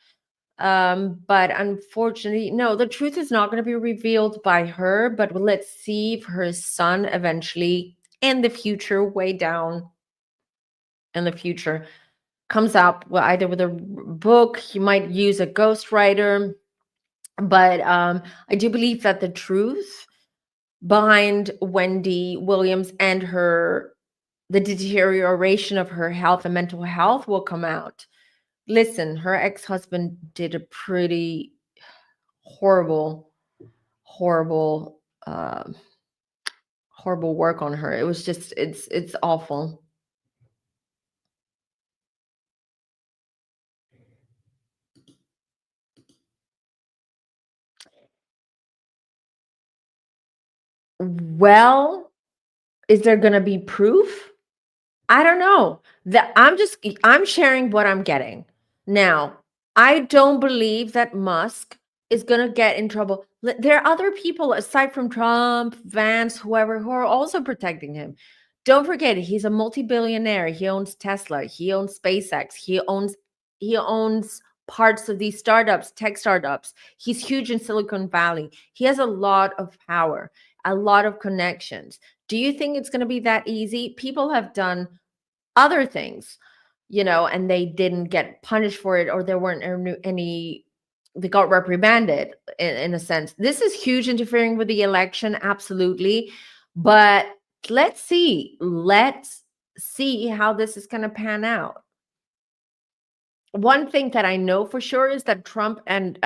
But unfortunately, no, the truth is not going to be revealed by her, but let's see if her son eventually in the future, way down in the future, comes up either with a book. He might use a ghostwriter, but I do believe that the truth behind Wendy Williams and the deterioration of her health and mental health will come out. Listen, her ex-husband did a pretty horrible horrible work on her. It was just, it's awful. Well, is there going to be proof? I don't know. I'm sharing what I'm getting. Now, I don't believe that Musk is going to get in trouble. There are other people aside from Trump, Vance, whoever, who are also protecting him. Don't forget, he's a multi-billionaire. He owns Tesla, he owns SpaceX, he owns parts of these startups, tech startups. He's huge in Silicon Valley. He has a lot of power, a lot of connections. Do you think it's going to be that easy? People have done other things, and they didn't get punished for it, or there weren't any, they got reprimanded in a sense. This is huge interfering with the election, absolutely. But let's see how this is going to pan out. One thing that I know for sure is that Trump and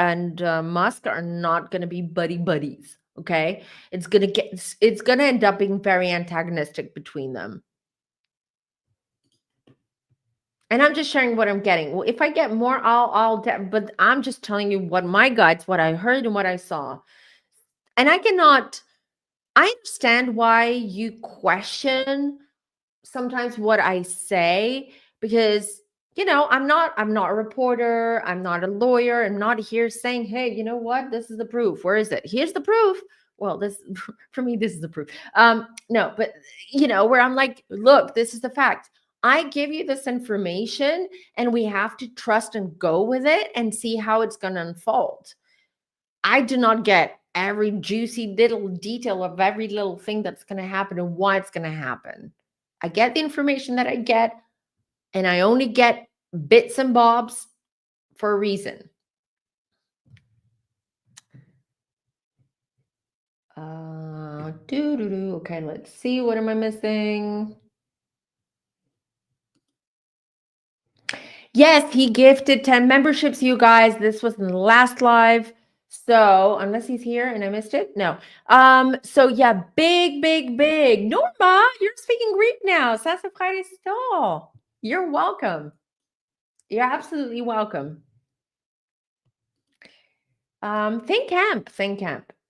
Musk are not going to be buddies. Okay, it's going to end up being very antagonistic between them. And I'm just sharing what I'm getting. Well, if I get more, but I'm just telling you what my guides, what I heard and what I saw. And I understand why you question sometimes what I say, because I'm not a reporter, I'm not a lawyer, I'm not here saying, hey, you know what, this is the proof, where is it, here's the proof. Well, this for me, this is the proof. No, but where I'm like, look, this is the fact. I give you this information and we have to trust and go with it and see how it's going to unfold. I do not get every juicy little detail of every little thing that's going to happen and why it's going to happen. I get the information that I get, and I only get bits and bobs for a reason. Okay, let's see. What am I missing? Yes, he gifted 10 memberships, you guys. This was in the last live. So unless he's here and I missed it, no. So yeah, big. Norma, you're speaking Greek now. Σας ευχαριστώ. You're welcome. You're absolutely welcome. Think camp.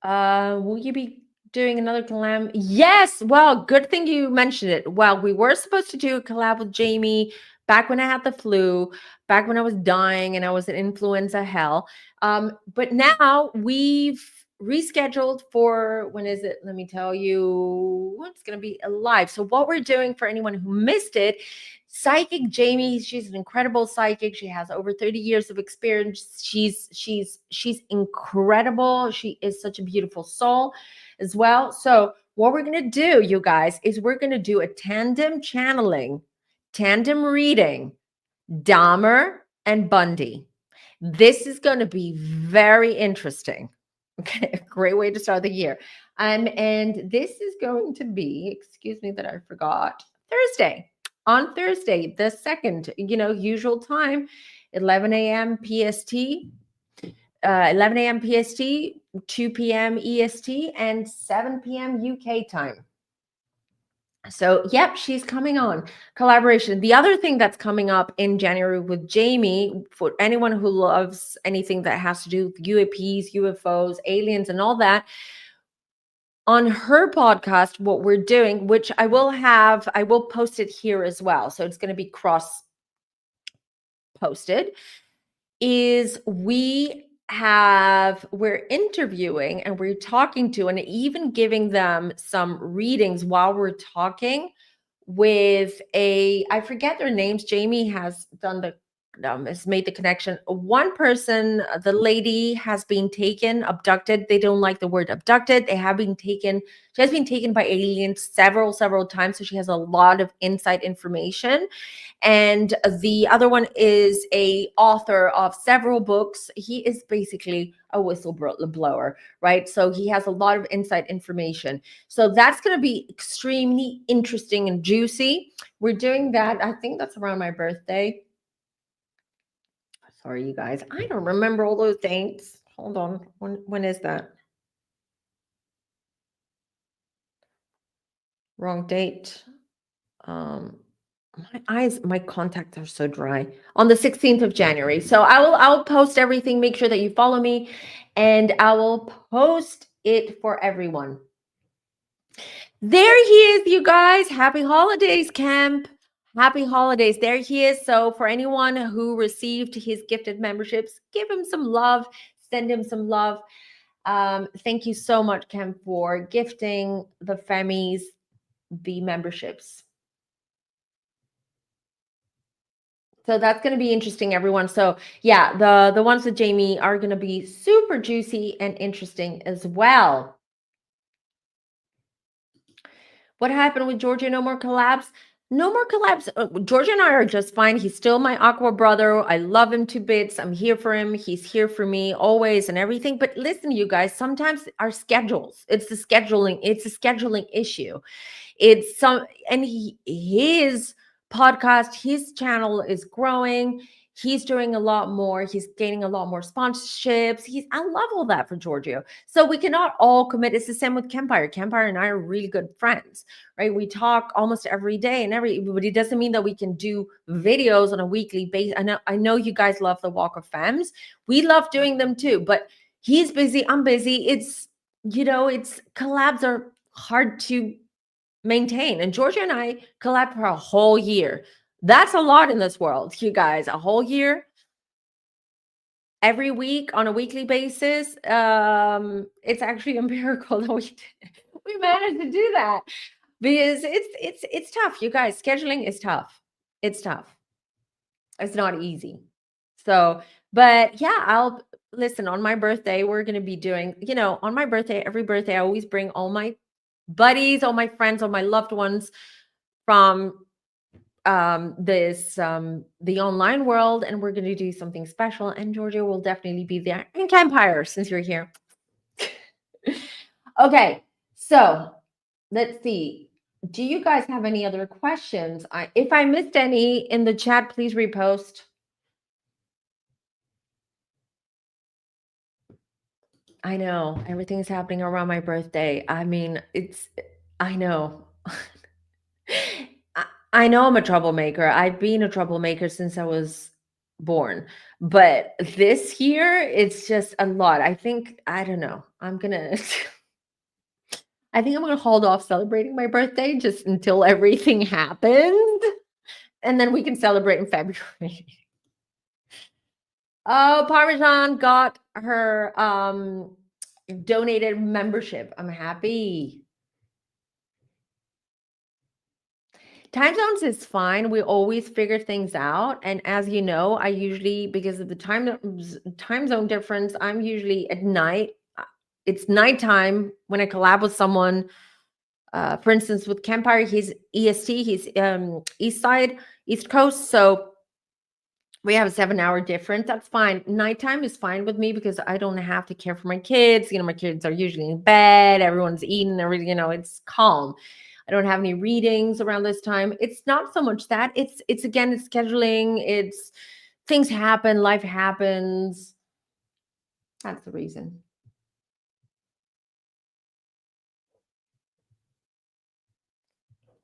Will you be doing another collab? Yes. Well, good thing you mentioned it. Well, we were supposed to do a collab with Jamie, back when I had the flu, back when I was dying and I was in influenza hell. But now we've rescheduled for, when is it? Let me tell you, it's going to be live. So what we're doing, for anyone who missed it, Psychic Jamie, she's an incredible psychic. She has over 30 years of experience. She's incredible. She is such a beautiful soul as well. So what we're going to do, you guys, is we're going to do a tandem channeling, tandem reading, Dahmer and Bundy. This is going to be very interesting. Okay, a great way to start the year. And this is going to be, excuse me that I forgot, Thursday. On Thursday, the 2nd, usual time, 11 a.m. PST, 11 a.m. PST, 2 p.m. EST, and 7 p.m. UK time. So, yep, she's coming on. Collaboration. The other thing that's coming up in January with Jamie, for anyone who loves anything that has to do with UAPs, UFOs, aliens, and all that, on her podcast, what we're doing, which I will post it here as well. So it's going to be cross posted, is we're interviewing and we're talking to, and even giving them some readings while we're talking with I forget their names. Jamie has done has made the connection. One person, the lady has been abducted. They don't like the word abducted. She has been taken by aliens several times. So she has a lot of inside information. And the other one is a author of several books. He is basically a whistleblower, right? So he has a lot of inside information. So that's going to be extremely interesting and juicy. We're doing that. I think that's around my birthday. Sorry, you guys. I don't remember all those dates. Hold on. When is that? Wrong date. My contacts are so dry. On the 16th of January. So I'll post everything. Make sure that you follow me, and I will post it for everyone. There he is, you guys. Happy holidays, Camp. Happy holidays. There he is. So for anyone who received his gifted memberships, give him some love, send him some love. Thank you so much, Camp, for gifting the Femmies the memberships. So that's going to be interesting, everyone. So yeah, the ones with Jamie are going to be super juicy and interesting as well. What happened with Georgia? No more collabs? No more collabs. Georgia and I are just fine. He's still my aqua brother. I love him to bits. I'm here for him. He's here for me always and everything. But listen, you guys, sometimes our schedules, it's a scheduling issue. His podcast, his channel is growing. He's doing a lot more. He's gaining a lot more sponsorships. I love all that for Giorgio. So we cannot all commit. It's the same with Kempire. Kempire and I are really good friends, right? We talk almost every day but it doesn't mean that we can do videos on a weekly basis. I know you guys love the Walk of Femmes. We love doing them too, but he's busy. I'm busy. It's collabs are hard to maintain. And Georgia and I collab for a whole year. That's a lot in this world, you guys. A whole year, every week on a weekly basis. It's actually a miracle that we managed to do that, because it's tough, you guys. Scheduling is tough. It's tough. It's not easy. So, but yeah, I'll listen. On my birthday, we're going to be doing, on my birthday, every birthday, I always bring all my buddies, all my friends, all my loved ones from the online world, and we're going to do something special, and Georgia will definitely be there, and Campire, since you're here. Okay, so let's see. Do you guys have any other questions? If I missed any in the chat, please repost. I know everything's happening around my birthday. I mean, I know. I know I'm a troublemaker. I've been a troublemaker since I was born. But this year, it's just a lot. I don't know. I think I'm going to hold off celebrating my birthday just until everything happens. And then we can celebrate in February. Oh, Parmesan got her donated membership. I'm happy. Time zones is fine. We always figure things out. And as you know, I usually, because of the time zone difference, I'm usually at night. It's nighttime when I collab with someone. For instance, with Campfire, he's EST, he's East Side, East Coast. So we have a 7 hour difference. That's fine. Nighttime is fine with me because I don't have to care for my kids. My kids are usually in bed. Everyone's eating. Everything. It's calm. I don't have any readings around this time. It's not so much that. It's again, it's scheduling. It's things happen. Life happens. That's the reason.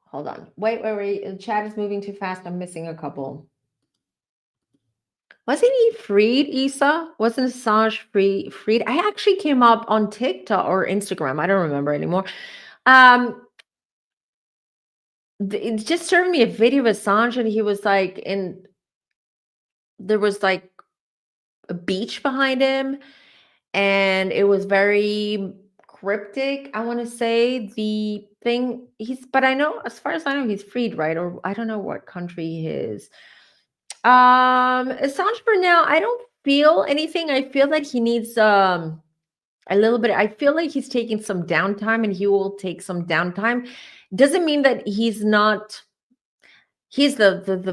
Hold on. Wait. The chat is moving too fast. I'm missing a couple. Wasn't he freed, Issa? Wasn't Assange freed? I actually came up on TikTok or Instagram. I don't remember anymore. It just showed me a video of Assange, and he was like there was like a beach behind him, and it was very cryptic. I want to say the thing but I know, as far as I know, he's freed, right? Or I don't know what country he is. Assange for now, I don't feel anything. I feel that he needs a little bit. I feel like he's taking some downtime, and he will take some downtime. Doesn't mean that he's the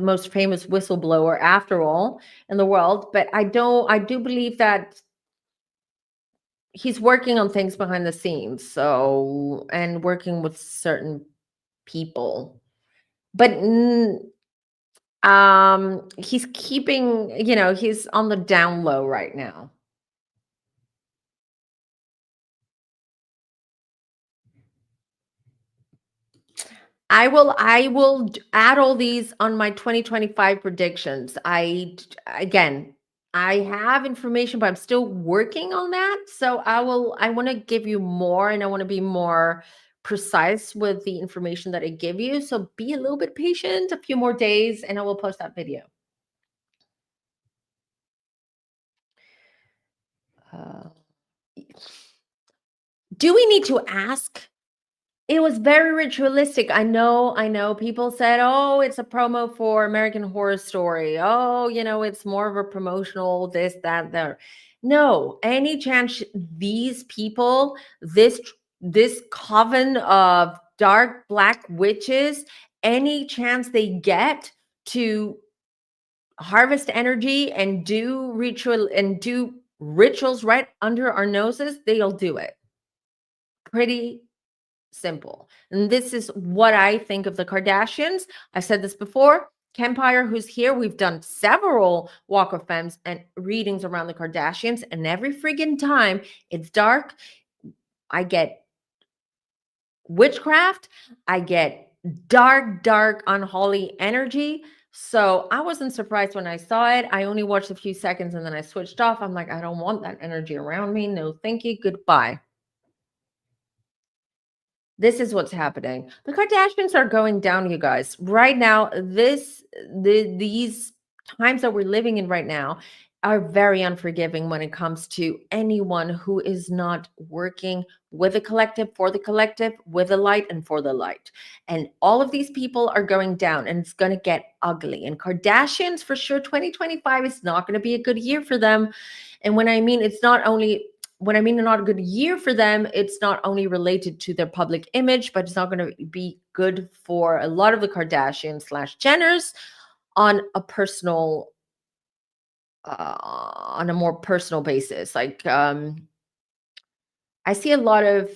most famous whistleblower after all in the world, but I do believe that he's working on things behind the scenes, so, and working with certain people. But he's keeping, he's on the down low right now. I will add all these on my 2025 predictions. Again, I have information, but I'm still working on that. So I want to give you more, and I want to be more precise with the information that I give you. So be a little bit patient, a few more days, and I will post that video. Uh, do we need to ask? It was very ritualistic. I know. People said, "Oh, it's a promo for American Horror Story. Oh, it's more of a promotional this, that, there." No, any chance these people, this coven of dark black witches, any chance they get to harvest energy and do rituals right under our noses, they'll do it. Pretty simple. And this is what I think of the Kardashians. I've said this before. Kempire, who's here, we've done several Walk of Femmes and readings around the Kardashians, and every friggin' time it's dark, I get witchcraft, I get dark, unholy energy. So I wasn't surprised when I saw it. I only watched a few seconds and then I switched off. I'm like, I don't want that energy around me. No, thank you. Goodbye. This is what's happening. The Kardashians are going down, you guys. Right now, these times that we're living in right now are very unforgiving when it comes to anyone who is not working with the collective, for the collective, with the light, and for the light. And all of these people are going down, and it's going to get ugly. And Kardashians, for sure, 2025 is not going to be a good year for them. And when I mean not a good year for them, it's not only related to their public image, but it's not going to be good for a lot of the Kardashians / Jenners on a personal, on a more personal basis. Like, I see a lot of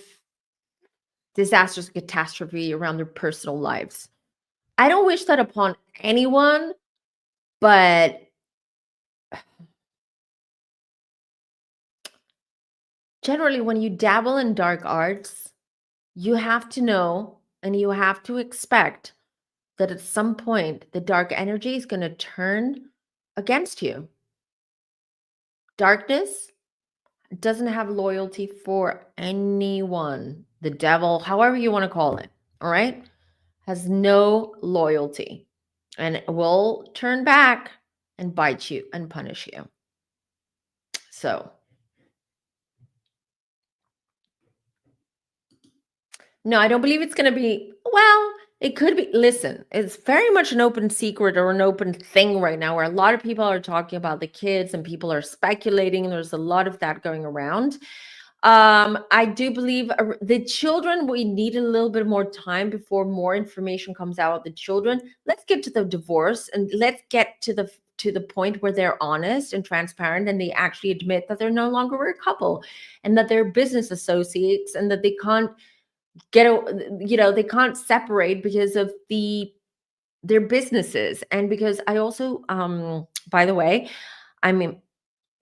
disastrous catastrophe around their personal lives. I don't wish that upon anyone, but generally, when you dabble in dark arts, you have to know and you have to expect that at some point the dark energy is going to turn against you. Darkness doesn't have loyalty for anyone. The devil, however you want to call it, all right, has no loyalty. and it will turn back and bite you and punish you. So, no, I don't believe it's going to be, well, it could be. Listen, it's very much an open secret or an open thing right now where a lot of people are talking about the kids and people are speculating. There's a lot of that going around. I do believe the children, we need a little bit more time before more information comes out. The children, let's get to the divorce and let's get to the point where they're honest and transparent and they actually admit that they're no longer a couple and that they're business associates and that they can't they can't separate because of their businesses. And because I also, by the way, I'm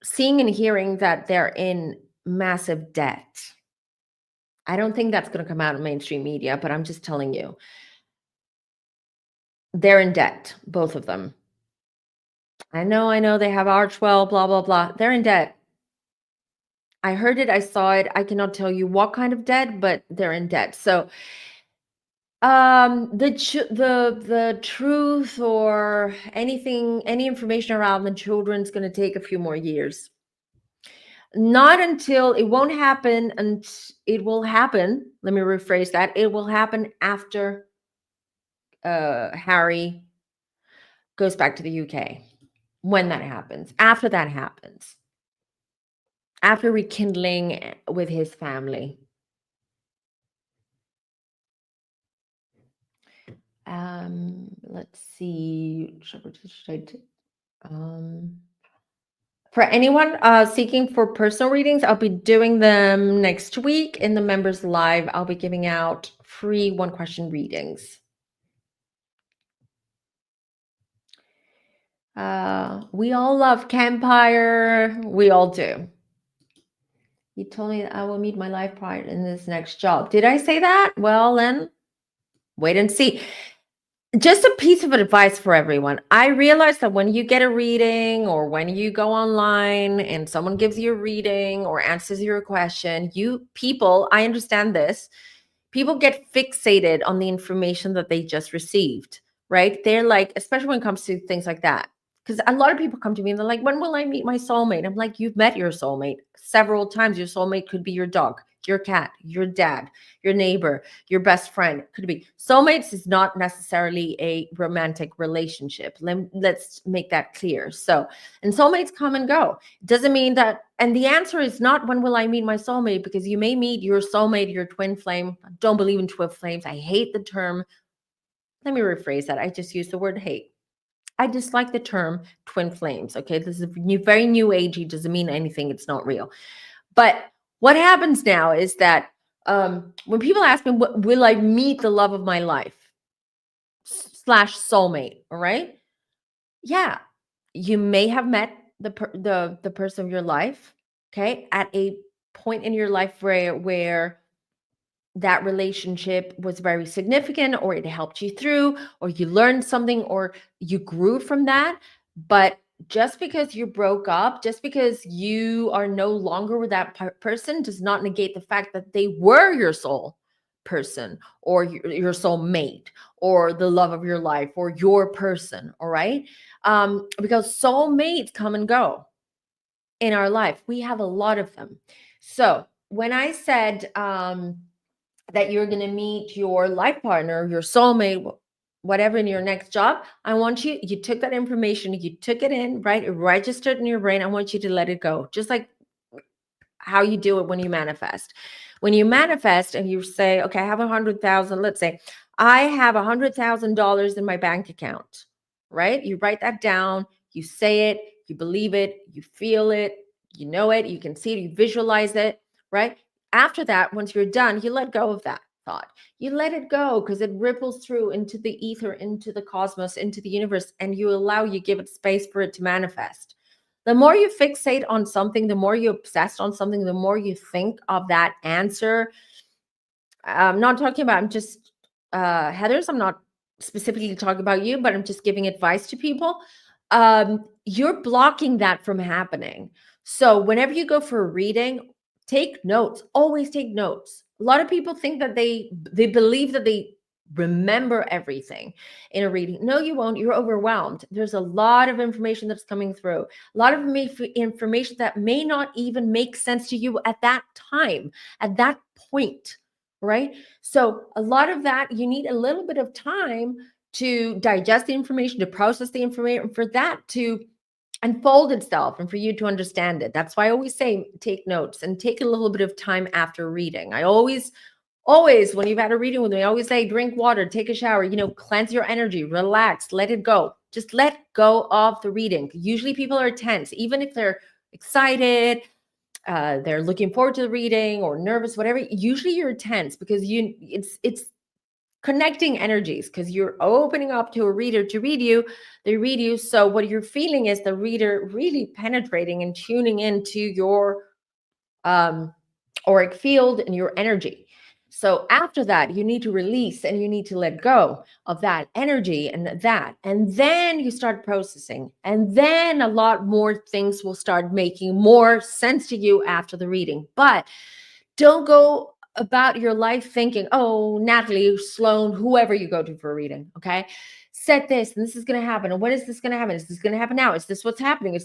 seeing and hearing that they're in massive debt. I don't think that's going to come out in mainstream media, but I'm just telling you, they're in debt, both of them. I know they have Archwell, blah, blah, blah. They're in debt. I heard it, I saw it. I cannot tell you what kind of debt, but they're in debt. So the truth or any information around the children's going to take a few more years. Not until it won't happen, and it will happen. Let me rephrase that. It will happen after Harry goes back to the UK. When that happens, after that happens, after rekindling with his family. Let's see. For anyone seeking for personal readings, I'll be doing them next week in the members live. I'll be giving out free 1-question readings. We all love Campire. We all do. You told me that I will meet my life partner in this next job. Did I say that? Well, then wait and see. Just a piece of advice for everyone. I realize that when you get a reading or when you go online and someone gives you a reading or answers your question, I understand this. People get fixated on the information that they just received, right? They're like, especially when it comes to things like that. Because a lot of people come to me and they're like, when will I meet my soulmate? I'm like, you've met your soulmate several times. Your soulmate could be your dog, your cat, your dad, your neighbor, your best friend. Could be. Soulmates is not necessarily a romantic relationship. Let's make that clear. So, and soulmates come and go. Doesn't mean that, and the answer is not when will I meet my soulmate, because you may meet your soulmate, your twin flame. I don't believe in twin flames. I hate the term. Let me rephrase that. I just used the word hate. I dislike the term twin flames. Okay. This is very new agey. Doesn't mean anything. It's not real. But what happens now is that when people ask me, will I meet the love of my life / soulmate? All right. Yeah. You may have met the person of your life. Okay. At a point in your life where that relationship was very significant, or it helped you through, or you learned something, or you grew from that. But just because you broke up, just because you are no longer with that person, does not negate the fact that they were your soul person, or your soul mate, or the love of your life, or your person. All right. Because soulmates come and go in our life. We have a lot of them. So when I said, that you're going to meet your life partner, your soulmate, whatever, in your next job, I want you took that information, you took it in, right? It registered in your brain. I want you to let it go. Just like how you do it when you manifest. When you manifest and you say, okay, I have 100,000, let's say I have $100,000 in my bank account, right? You write that down, you say it, you believe it, you feel it, you know it, you can see it, you visualize it, right? After that, once you're done, you let go of that thought. You let it go because it ripples through into the ether, into the cosmos, into the universe, and you give it space for it to manifest. The more you fixate on something, the more you're obsessed on something, the more you think of that answer. I'm not talking about, I'm just, Heathers, I'm not specifically talking about you, but I'm just giving advice to people. You're blocking that from happening. So whenever you go for a reading, take notes. Always take notes. A lot of people think that they believe that they remember everything in a reading. No, you won't. You're overwhelmed. There's a lot of information that's coming through, a lot of information that may not even make sense to you at that time, at that point, right? So a lot of that, you need a little bit of time to digest the information, to process the information, for that to unfold itself and for you to understand it. That's why I always say take notes and take a little bit of time after reading. I always, when you've had a reading with me, I always say drink water, take a shower, cleanse your energy, relax, let it go. Just let go of the reading. Usually people are tense, even if they're excited, they're looking forward to the reading or nervous, whatever. Usually you're tense because it's connecting energies, because you're opening up to a reader to read you. They read you. So what you're feeling is the reader penetrating and tuning into your auric field and your energy. So after that, you need to release and you need to let go of that energy and then you start processing. And then a lot more things will start making more sense to you after the reading. But don't go about your life thinking, oh, Natalie, Sloan, whoever you go to for a reading, okay? Set this, and this is going to happen. And when is this going to happen? Is this going to happen now? Is this what's happening?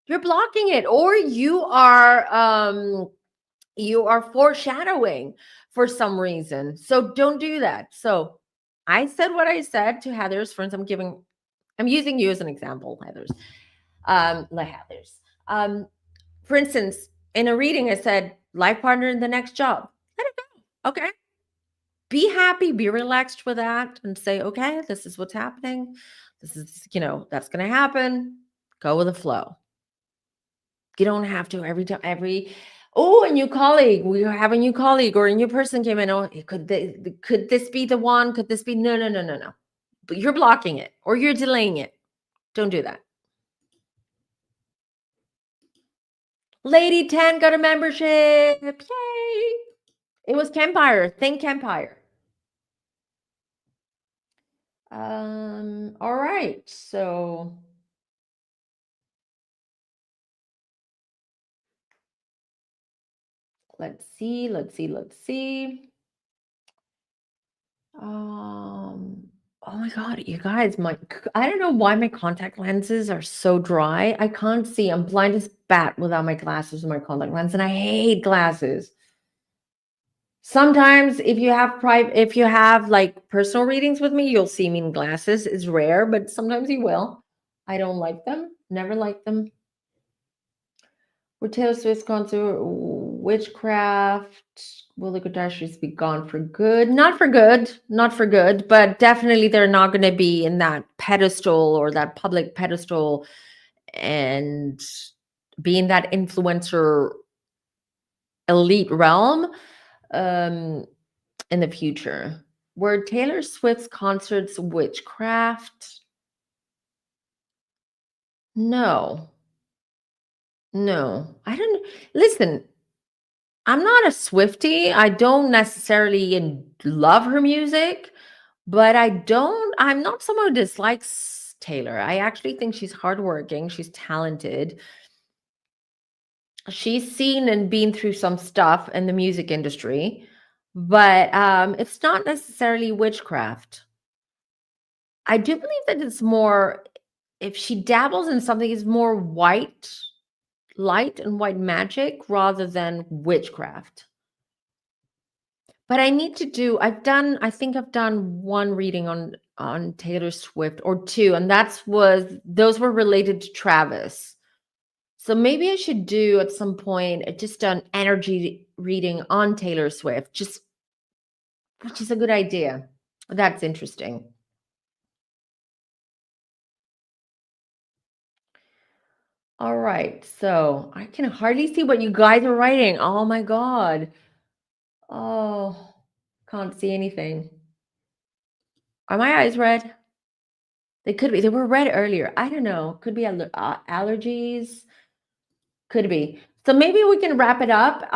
You're blocking it, or you are foreshadowing for some reason. So don't do that. So I said what I said to Heather's friends. I'm using you as an example, Heather's. For instance, in a reading, I said, life partner in the next job. Let it go. Okay. Be happy, be relaxed with that, and say, okay, this is what's happening. This is, that's going to happen. Go with the flow. You don't have to a new colleague. We have a new colleague or a new person came in. Oh, could this be the one? Could this be? No. But you're blocking it or you're delaying it. Don't do that. Lady 10 got a membership. Yay. It was Campire. Think Campire. All right. So let's see. Oh my God, you guys, I don't know why my contact lenses are so dry. I can't see. I'm blind as bat without my glasses and my contact lens, and I hate glasses. Sometimes if you have like personal readings with me, you'll see me in glasses. It's rare, but sometimes you will. I don't like them. Never liked them. Will Taylor Swift's concert, witchcraft, will the Kardashians be gone for good? Not for good, but definitely they're not going to be in that pedestal or that public pedestal and being that influencer elite realm in the future. Were Taylor Swift's concerts witchcraft? No, I don't. Listen, I'm not a Swiftie. I don't necessarily love her music, but I'm not someone who dislikes Taylor. I actually think she's hardworking. She's talented. She's seen and been through some stuff in the music industry, but it's not necessarily witchcraft. I do believe that it's more, if she dabbles in something, it's more light and white magic rather than witchcraft. But I think I've done one reading on Taylor Swift or two, and those were related to Travis. So maybe I should do at some point just an energy reading on Taylor Swift, which is a good idea. That's interesting. All right, so I can hardly see what you guys are writing. Oh my God. Oh, can't see anything. Are my eyes red? They could be. They were red earlier. I don't know. Could be allergies. Could be. So maybe we can wrap it up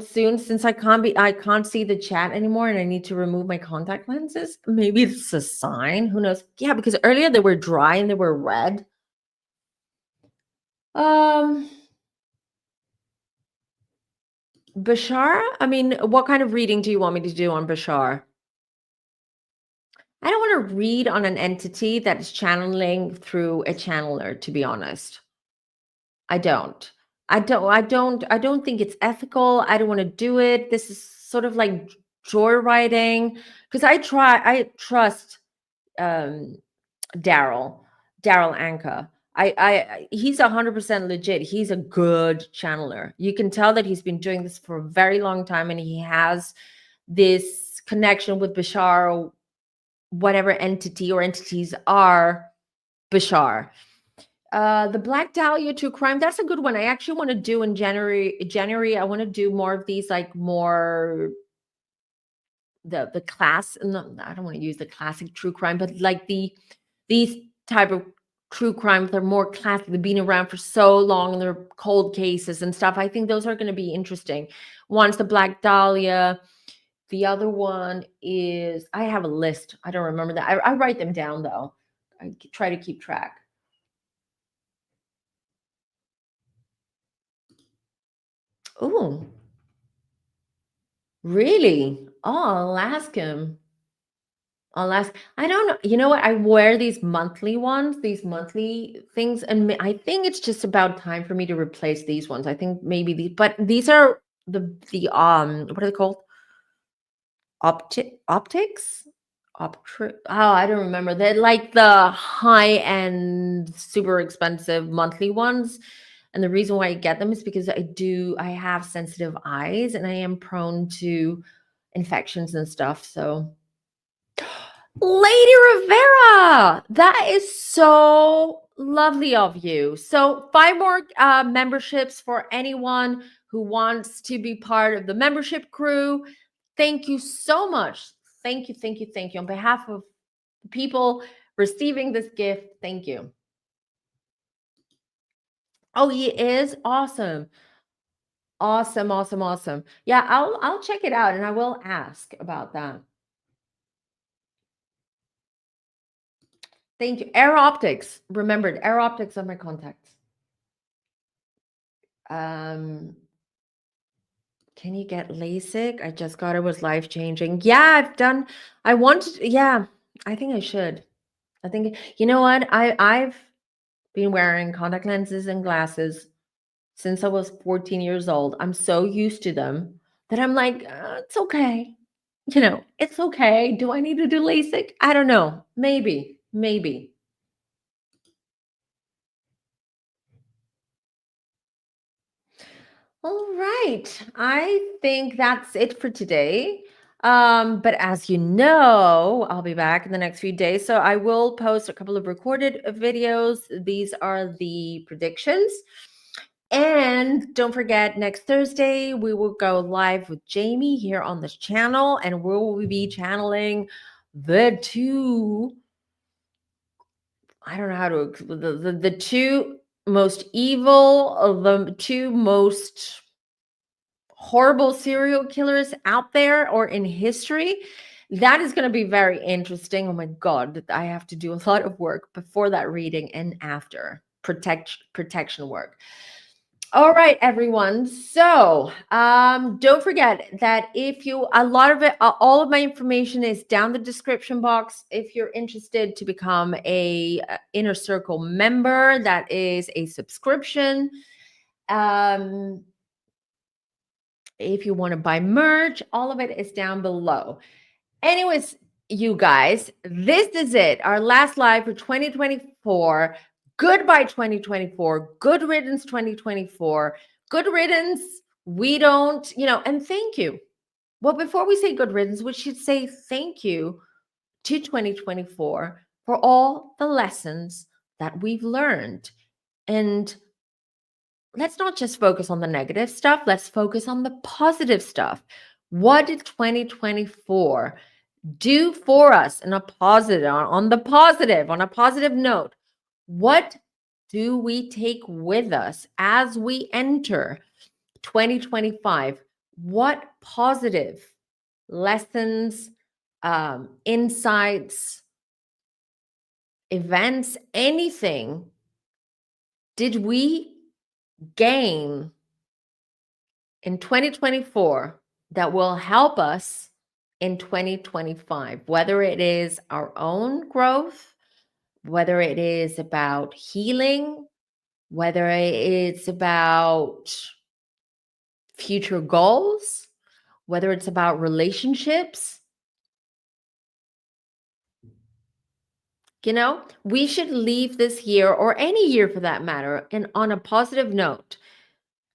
soon, since I can't see the chat anymore and I need to remove my contact lenses. Maybe it's a sign. Who knows? Yeah, because earlier they were dry and they were red. Bashar? I mean, what kind of reading do you want me to do on Bashar? want to read on an entity that is channeling through a channeler, to be honest. I don't. I don't think it's ethical. I don't want to do it. This is sort of like joyriding because I trust um Daryl Anka. He's 100% legit. He's a good channeler. You can tell that he's been doing this for a very long time and he has this connection with Bashar or whatever entity or entities are Bashar. The Black Dahlia True Crime, that's a good one. I actually want to do in January. I want to do more of these, like more the class. No, I don't want to use the classic true crime, but like these type of true crimes, they're more classic. They've been around for so long and they're cold cases and stuff. I think those are going to be interesting. One's the Black Dahlia. The other one is, I have a list. I don't remember that. I write them down though. I try to keep track. Oh, really? Oh, I'll ask him. I'll ask. I don't know. You know what? I wear these monthly ones, these monthly things, and I think it's just about time for me to replace these ones. I think maybe these, but these are the what are they called? Optics? Oh, I don't remember. They're like the high end, super expensive monthly ones. And the reason why I get them is because I have sensitive eyes and I am prone to infections and stuff. So Lady Rivera, that is so lovely of you. So 5 more memberships for anyone who wants to be part of the membership crew. Thank you so much. Thank you, thank you, thank you. On behalf of the people receiving this gift, thank you. Oh, he is awesome. Awesome, awesome, awesome. Yeah, I'll check it out and I will ask about that. Thank you. Air Optics. Remembered, Air Optics are my contacts. Um, can you get LASIK? I just got it, was life changing. Yeah, I wanted, yeah, I think I should. I think, you know what? I've been wearing contact lenses and glasses since I was 14 years old. I'm so used to them that I'm like, it's okay. It's okay. Do I need to do LASIK? I don't know. Maybe, maybe. All right. I think that's it for today. But as you know, I'll be back in the next few days. So I will post a couple of recorded videos. These are the predictions. And don't forget, next Thursday, we will go live with Jamie here on this channel, and we will be channeling the two. I don't know how to the two most evil, the two most horrible serial killers out there or in history. That is going to be very interesting. Oh my God, I have to do a lot of work before that reading and after protection work. All right, everyone. So don't forget that if you, a lot of it, all of my information is down the description box. If you're interested to become a Inner Circle member, that is a subscription. If you want to buy merch, all of it is down below. Anyways, you guys, this is it. Our last live for 2024. Goodbye 2024. Good riddance 2024. Good riddance. We don't, and thank you. Well, before we say good riddance, we should say thank you to 2024 for all the lessons that we've learned. And let's not just focus on the negative stuff. Let's focus on the positive stuff. What did 2024 do for us in a positive, on a positive note? What do we take with us as we enter 2025? What positive lessons, insights, events, anything did we gain in 2024 that will help us in 2025, whether it is our own growth, whether it is about healing, whether it's about future goals, whether it's about relationships. We should leave this year, or any year for that matter, and on a positive note.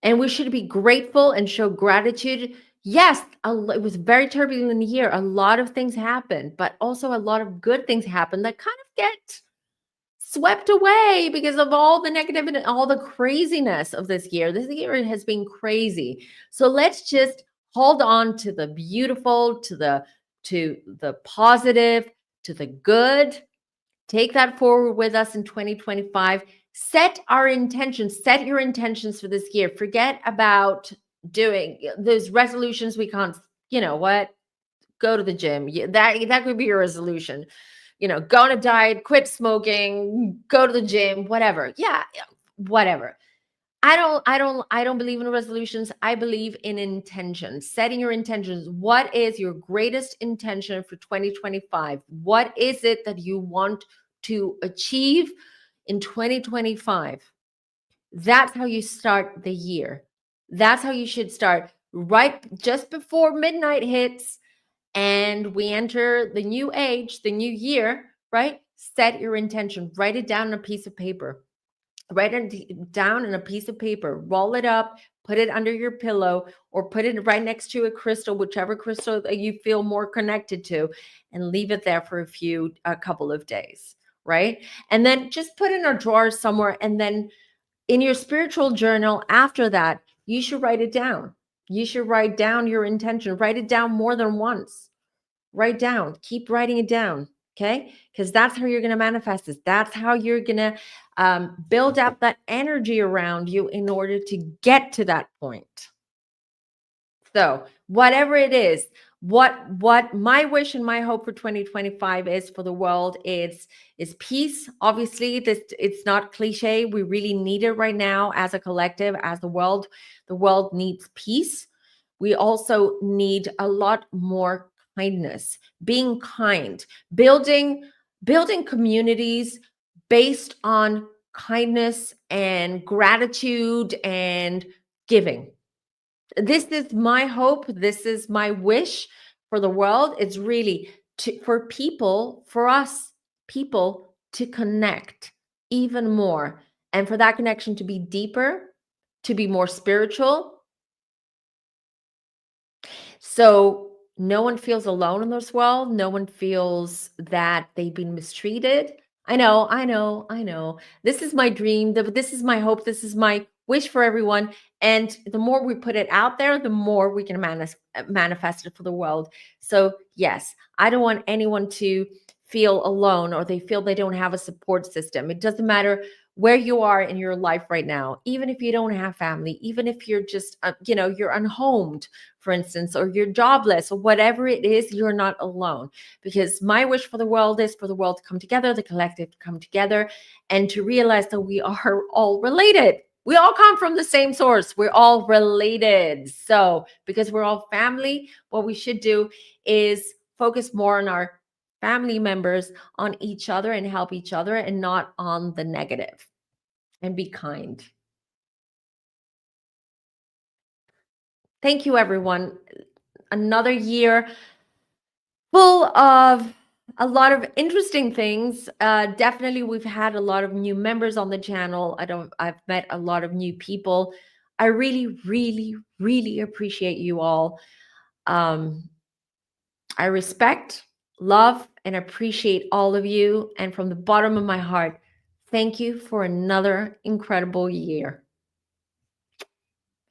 And we should be grateful and show gratitude. Yes, it was a very turbulent year. A lot of things happened, but also a lot of good things happened that kind of get swept away because of all the negativity and all the craziness of this year. This year has been crazy. So let's just hold on to the beautiful, to the positive, to the good. Take that forward with us in 2025. Set our intentions, set your intentions for this year. Forget about doing those resolutions we can't, you know what? Go to the gym. That could be your resolution. Go on a diet, quit smoking, go to the gym, whatever. Yeah, whatever. I don't believe in resolutions. I believe in intentions. Setting your intentions. What is your greatest intention for 2025? What is it that you want to achieve in 2025? That's how you start the year. That's how you should start, right just before midnight hits and we enter the new age, the new year, right? Set your intention. Write it down on a piece of paper. Write it down on a piece of paper, roll it up, put it under your pillow, or put it right next to a crystal, whichever crystal that you feel more connected to, and leave it there for a couple of days, right? And then just put it in a drawer somewhere. And then in your spiritual journal after that, you should write it down. You should write down your intention. Write it down more than once. Write down, keep writing it down. Okay. Because that's how you're going to manifest this. That's how you're going to build up that energy around you in order to get to that point. So whatever it is, what my wish and my hope for 2025 is for the world is peace. Obviously, it's not cliche. We really need it right now as a collective, as the world. The world needs peace. We also need a lot more kindness, being kind, building communities based on kindness and gratitude and giving. This is my hope. This is my wish for the world. It's really for people, for us people to connect even more, and for that connection to be deeper, to be more spiritual. So no one feels alone in this world. No one feels that they've been mistreated. I know. This is my dream. This is my hope. This is my wish for everyone. And the more we put it out there, the more we can manifest it for the world. So yes, I don't want anyone to feel alone or they feel they don't have a support system. It doesn't matter where you are in your life right now, even if you don't have family, even if you're just, you're unhomed, for instance, or you're jobless or whatever it is, you're not alone. Because my wish for the world is for the world to come together, the collective to come together, and to realize that we are all related. We all come from the same source. We're all related. So because we're all family, what we should do is focus more on our family members, on each other, and help each other, and not on the negative. And be kind. Thank you, everyone. Another year full of a lot of interesting things. Definitely, we've had a lot of new members on the channel. I've met a lot of new people. I really, really, really appreciate you all. I respect, love, and appreciate all of you. And from the bottom of my heart, thank you for another incredible year.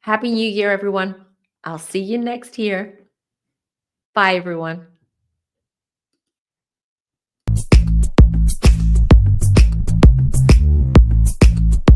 Happy New Year, everyone. I'll see you next year. Bye, everyone.